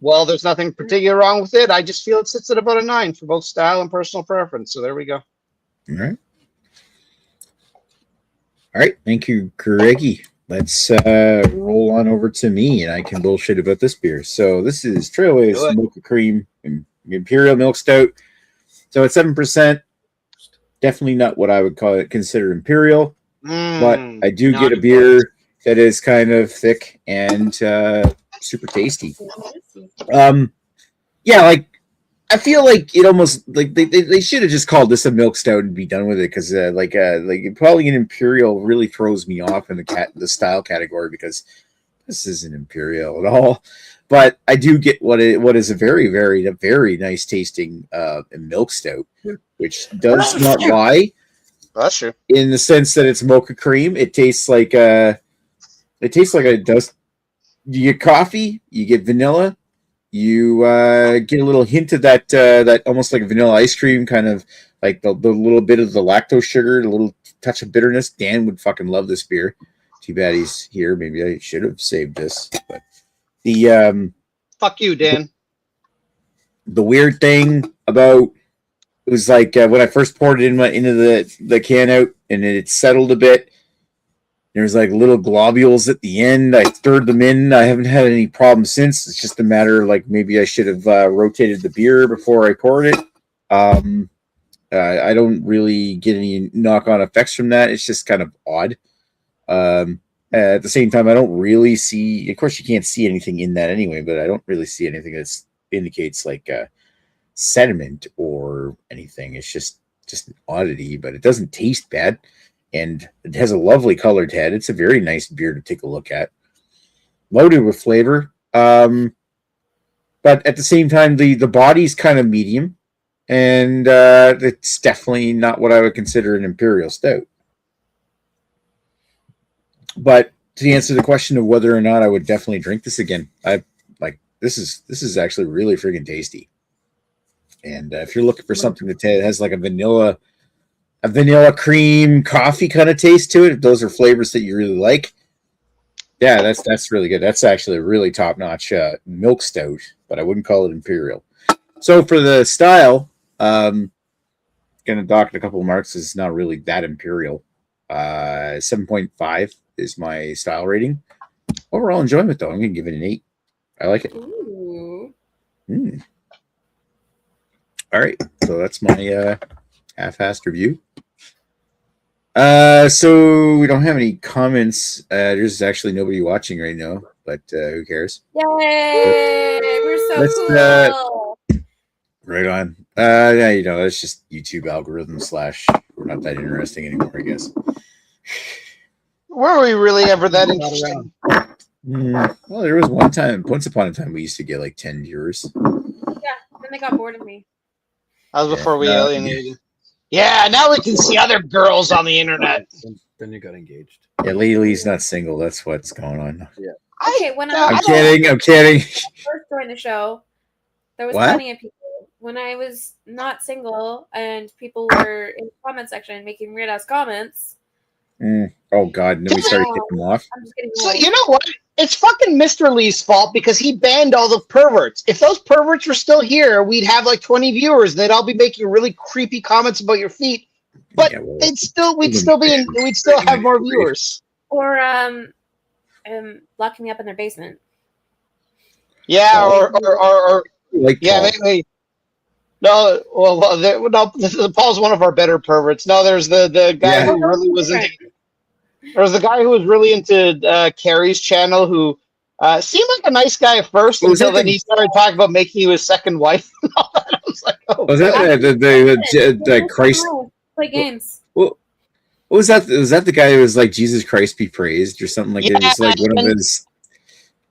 Well, there's nothing particular wrong with it. I just feel it sits at about a 9 for both style and personal preference. So there we go. All right. Thank you, Greggy. Let's roll on over to me, and I can bullshit about this beer. So this is Trailways Mocha Cream Imperial Milk Stout. So it's 7%. Definitely not what I would consider Imperial, but I do get a beer that is kind of thick and super tasty. Yeah, like I feel like it almost like they should have just called this a milk stout and be done with it, because like probably an Imperial really throws me off in the style category, because this isn't Imperial at all. But I do get what is a very nice tasting milk stout, which does not lie. That's true. In the sense that it's mocha cream, it tastes like it does. You get coffee, you get vanilla, you get a little hint of that almost like a vanilla ice cream, kind of like the little bit of the lactose sugar, a little touch of bitterness. Dan would fucking love this beer. Too bad he's here. Maybe I should have saved this. But the fuck you, Dan. The weird thing about it was like when I first poured it into the can out and it settled a bit. There's like little globules at the end. I stirred them in. I haven't had any problems since. It's just a matter of like maybe I should have rotated the beer before I poured it. I don't really get any knock-on effects from that. It's just kind of odd. At the same time, I don't really see. Of course, you can't see anything in that anyway, but I don't really see anything that indicates like sediment or anything. It's just an oddity, but it doesn't taste bad. And it has a lovely colored head. It's a very nice beer to take a look at. Loaded with flavor. But at the same time, the body's kind of medium. And it's definitely not what I would consider an Imperial Stout. But to answer the question of whether or not I would definitely drink this again, this is actually really friggin' tasty. And if you're looking for something that has like a vanilla cream coffee kind of taste to it, if those are flavors that you really like, yeah, that's really good. That's actually a really top-notch milk stout, but I wouldn't call it Imperial. So for the style, gonna dock a couple of marks. It's not really that Imperial. 7.5 is my style rating. Overall enjoyment, though, I'm gonna give it an 8. I like it. Ooh. All right, so that's my half-assed review. So we don't have any comments. There's actually nobody watching right now, but who cares? Yay! We're so Let's, cool. Right on. Yeah, that's just YouTube algorithm / we're not that interesting anymore, I guess. Were we really ever that Not interesting? around. Well, there was once upon a time we used to get like 10 viewers. Yeah, then they got bored of me. That was before we Yeah. alienated. Yeah, now we can see other girls on the internet. Then you got engaged. Yeah, Lily's not single. That's what's going on. Okay, when I'm I I'm kidding. first joined the show, there was What? plenty of people. When I was not single and people were in the comment section making weird ass comments, Oh God! And then we started kicking them off. I'm just getting So old. you know what? It's fucking Mr. Lee's fault because he banned all the perverts. If those perverts were still here, we'd have like 20 viewers and they'd all be making really creepy comments about your feet. But Yeah, well, we'd still have more viewers. Or locking me up in their basement. Yeah, or like yeah, Paul. maybe. No, no, Paul's one of our better perverts. No, there's the guy Yeah. who really was into. There was the guy who was really into Carrie's channel who seemed like a nice guy at first Was until that then the- he started talking about making you his second wife and all that. I was like, oh, Was that the Christ? Play games. What was that? Was that the guy who was like Jesus Christ be praised or something like that? It was like one of his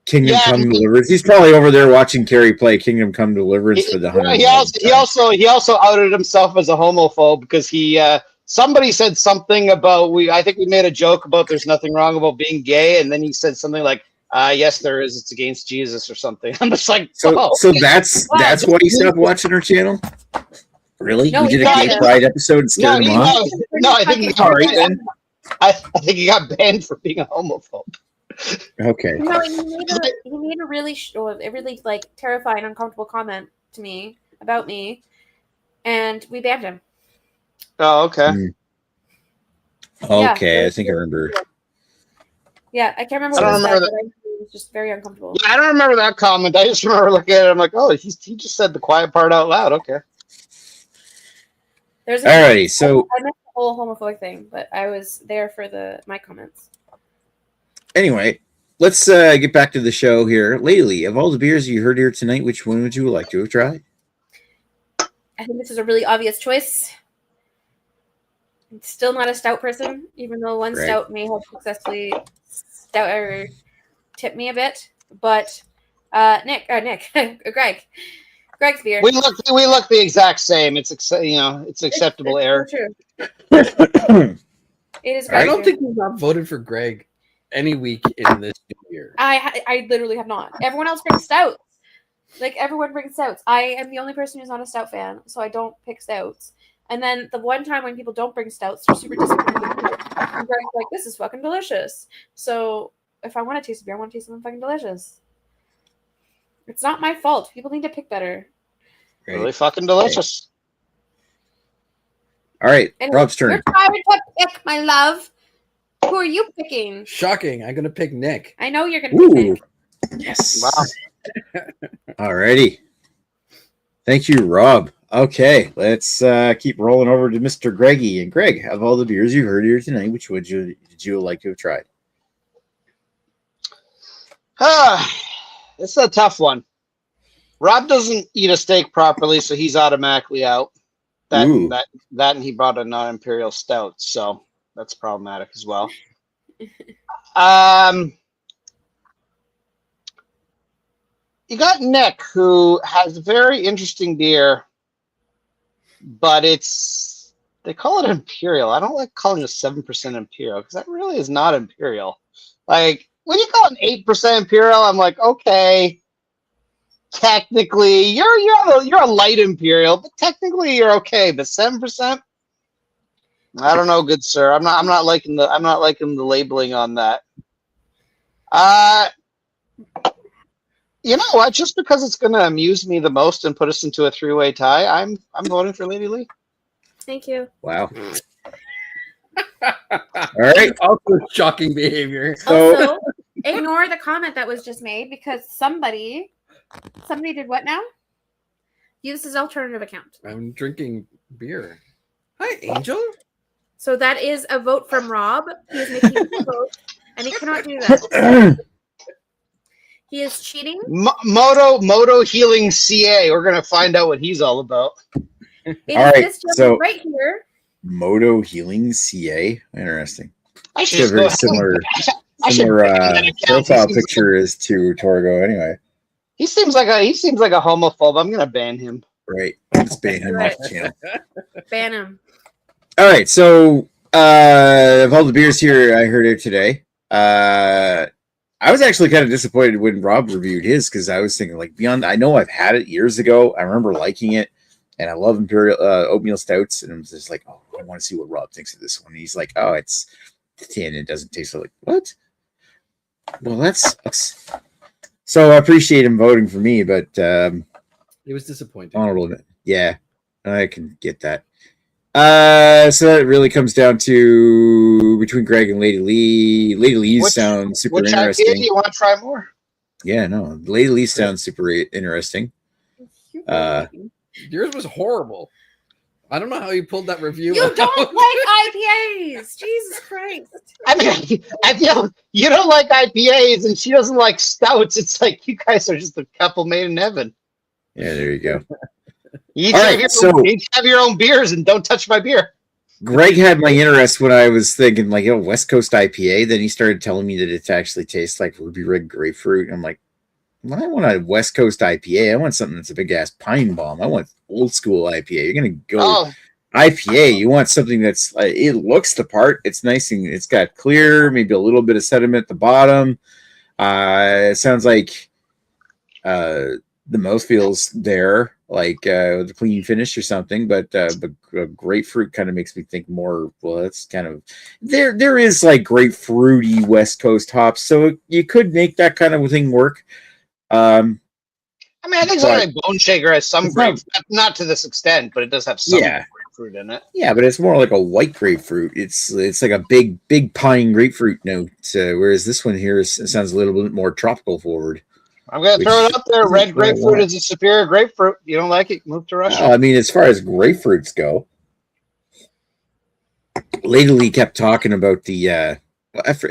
Kingdom Come Deliverance. He's probably over there watching Carrie play Kingdom Come Deliverance for the 100. He also outed himself as a homophobe because he somebody said something about I think we made a joke about there's nothing wrong about being gay, and then he said something like, yes, there is. It's against Jesus or something. I'm just like, So that's why he stopped watching our channel. Really? No, we did a he gay got it. pride episode and scared him off. I think he got All right, banned. I think he got banned for being a homophobe. Okay. No, and he made a really like terrifying, uncomfortable comment to me about me, and we banned him. Oh, okay. Okay, Yeah. I think I remember. Yeah, I can't remember I what don't it was, remember but it was just very uncomfortable. Yeah, I don't remember that comment. I just remember looking at it. I'm like, oh, he just said the quiet part out loud. Okay. There's Alrighty, so I missed the whole homophobic thing, but I was there for my comments. anyway, let's get back to the show here. Lately, of all the beers you heard here tonight, which one would you like to have tried? I think this is a really obvious choice. I'm still not a stout person, even though one Right. stout may have successfully tipped me a bit. But Greg's beer. We look the exact same. It's acceptable error. True. It is. I I Greg's don't beer. think we've not voted for Greg any week in this new year. I literally have not. Everyone else brings stouts. Like everyone brings stouts. I am the only person who's not a stout fan, so I don't pick stouts. And then the one time when people don't bring stouts, they're super disappointed. And Greg's like, "This is fucking delicious." So if I want to taste a beer, I want to taste something fucking delicious. It's not my fault. People need to pick better. Really fucking delicious. All right, Anyway, Rob's turn. You're trying to pick, my love. Who are you picking? Shocking. I'm going to pick Nick. I know you're going to pick Ooh, Nick. yes. Wow. Alrighty. Thank you, Rob. Okay, let's keep rolling over to Mr. Greggy. And Greg, of all the beers you've heard here tonight, which did you like to have tried? It's a tough one. Rob doesn't eat a steak properly, so he's automatically out. Ooh. That and he brought a non-imperial stout, so that's problematic as well. You got Nick, who has a very interesting beer, but they call it imperial. I don't like calling it 7% imperial because that really is not imperial. Like when you call it 8% imperial, I'm like, okay, technically you're a light imperial, but technically you're okay. But 7%, I don't know, good sir. I'm not liking the labeling on that. You know what? Just because it's going to amuse me the most and put us into a three-way tie, I'm voting for Lady Lee. Thank you. Wow. All right. Also shocking behavior. So Also, Ignore the comment that was just made because somebody did what now? Use his alternative account. I'm drinking beer. Hi, Angel. So that is a vote from Rob. He is making a vote, and he cannot do that. He is cheating. Moto Healing CA. We're gonna find out what he's all about. It All is right, this gentleman so- right here. Moto Healing CA. Interesting. I It's a very similar profile picture as to Torgo. Anyway, He seems like a homophobe. I'm gonna ban him. right? Let's ban him off the channel. Ban him. All right, so of all the beers here I heard it today, I was actually kind of disappointed when Rob reviewed his because I was thinking like beyond. I know I've had it years ago. I remember liking it, and I love Imperial oatmeal stouts, and I was just like, oh, I want to see what Rob thinks of this one. And he's like, oh, it's tin. It doesn't taste like what? Well, that's so I appreciate him voting for me, but It was disappointing. honorable. Yeah, I can get that. So that really comes down to between Greg and Lady Lee. Lady Lee sounds super Which IPA interesting. do you want to try more? Yeah, no, Lady Lee sounds super interesting. Yours was horrible. I don't know how you pulled that review. You out. don't like IPAs. Jesus Christ. I mean, I feel you don't like IPAs and she doesn't like stouts. It's like you guys are just a couple made in heaven. Yeah, there you go. You each, All have, right, your so- own, each have your own beers and don't touch my beer. Greg had my interest when I was thinking like, West Coast IPA. Then he started telling me that it actually tastes like Ruby Red grapefruit. I'm like, well, I want a West Coast IPA. I want something that's a big ass pine bomb. I want old school IPA. You're gonna go Oh, IPA. You want something that's it looks the part. It's nice and it's got clear, maybe a little bit of sediment at the bottom. It sounds like the mouthfeel's there, like the clean finish or something. But grapefruit kind of makes me think more. Well, that's kind of there is like grapefruity West Coast hops, so you could make that kind of thing work. I mean, I think But- something like Bone Shaker has some It's not- grapes, not to this extent, but it does have some Yeah. grapefruit in it. Yeah, but it's more like a white grapefruit. It's like a big pine grapefruit note, whereas this one here sounds a little bit more tropical forward. I'm going to throw it out there. Which Red is what I grapefruit want. is a superior grapefruit. You don't like it? Move to Russia. I mean, as far as grapefruits go, Lady Lee kept talking about the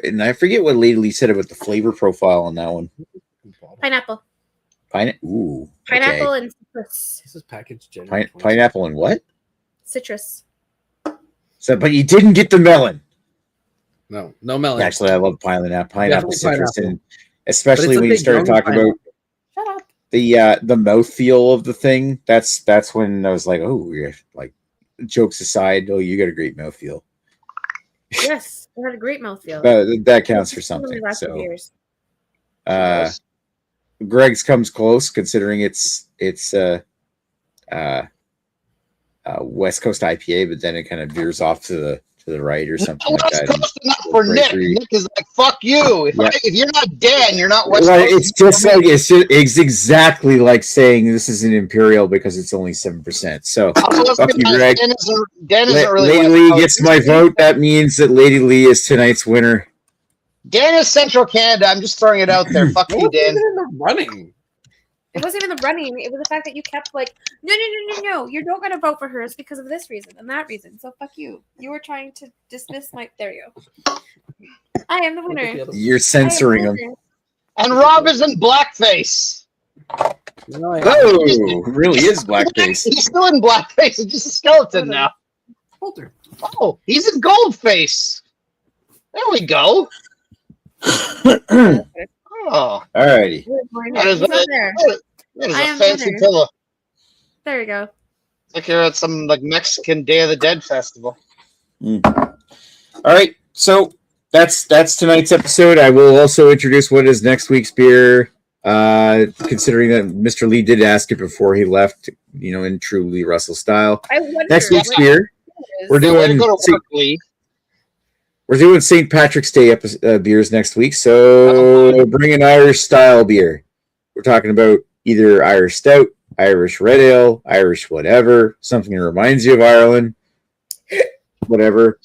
and I forget what Lady Lee said about the flavor profile on that one. Pineapple. Ooh, Pineapple okay. and citrus. This is packaged January 20. Pineapple and what? Citrus. So, but you didn't get the melon. No melon. Actually, I love pineapple Definitely citrus, pineapple. and especially But it's a when you big started young talking about Shut up. the mouthfeel of the thing. That's when I was like, oh, yeah, like jokes aside, oh, you got a great mouthfeel. Yes, it had a great mouthfeel. That counts for One of my something. last So, beers. Greg's comes close considering it's West Coast IPA, but then it kind of veers off to the right or something like West that. Coast enough for Nick. Grapefruit. Nick is like, fuck you. If, Yeah. if you're not Dan, you're not West Well, Coast. it's just like it's exactly like saying this is an imperial because it's only 7%. So Also, fuck you, Greg. Dan isn't really Lady West Lee Coast. gets my vote. That means that Lady Lee is tonight's winner. Dan is Central Canada. I'm just throwing it out there. Fuck It you, wasn't Dan. even in the running. It wasn't even the running. It was the fact that you kept like, no. You're not going to vote for her. It's because of this reason and that reason. So fuck you. You were trying to dismiss my. There you go. I am the winner. You're censoring him. And Rob is in blackface. No, I- Oh, it really is blackface. He's still in blackface. It's just a skeleton now. Holder. Oh, he's in goldface. There we go. Oh, Alrighty. that is, He's up there. that is I a am fancy winner. pillow. There you go. Like you're at some like Mexican Day of the Dead festival. All right, so that's tonight's episode. I will also introduce what is next week's beer. Considering that Mr. Lee did ask it before he left, in true Lee Russell style. I wonder Next week's what beer, it is. we're Way to doing go to work, Lee. we're doing St. Patrick's Day beers next week. So bring an Irish style beer. We're talking about either Irish Stout, Irish Red Ale, Irish whatever, something that reminds you of Ireland, whatever.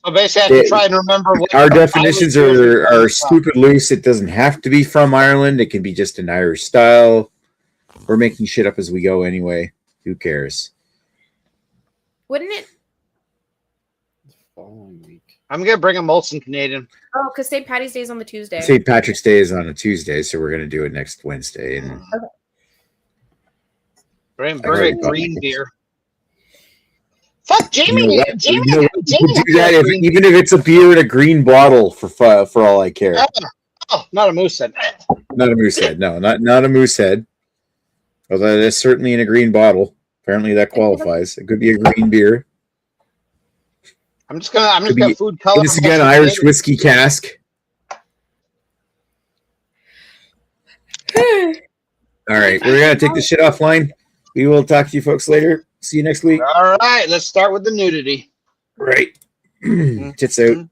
So basically, I have to try and remember what Our definitions are stupid loose. It doesn't have to be from Ireland. It can be just an Irish style. We're making shit up as we go anyway. Who cares? Wouldn't it? Following week. I'm gonna bring a Molson Canadian. Oh, because St. Patty's Day is on the Tuesday. St. Patrick's Day is on a Tuesday, so we're going to do it next Wednesday. And Bring Alright, a green beer. Fuck Jamie! You know what? Jamie, You know what? Jamie We'll do that even if it's a beer in a green bottle for all I care. Oh, not a moose head. Not a moose head. No, not a moose head. Although it is certainly in a green bottle. Apparently that qualifies. It could be a green beer. I'm just gonna food color. This again, Irish whiskey cask. All right, we're gonna take this shit offline. We will talk to you folks later. See you next week. All right, let's start with the nudity. Right. Tits out.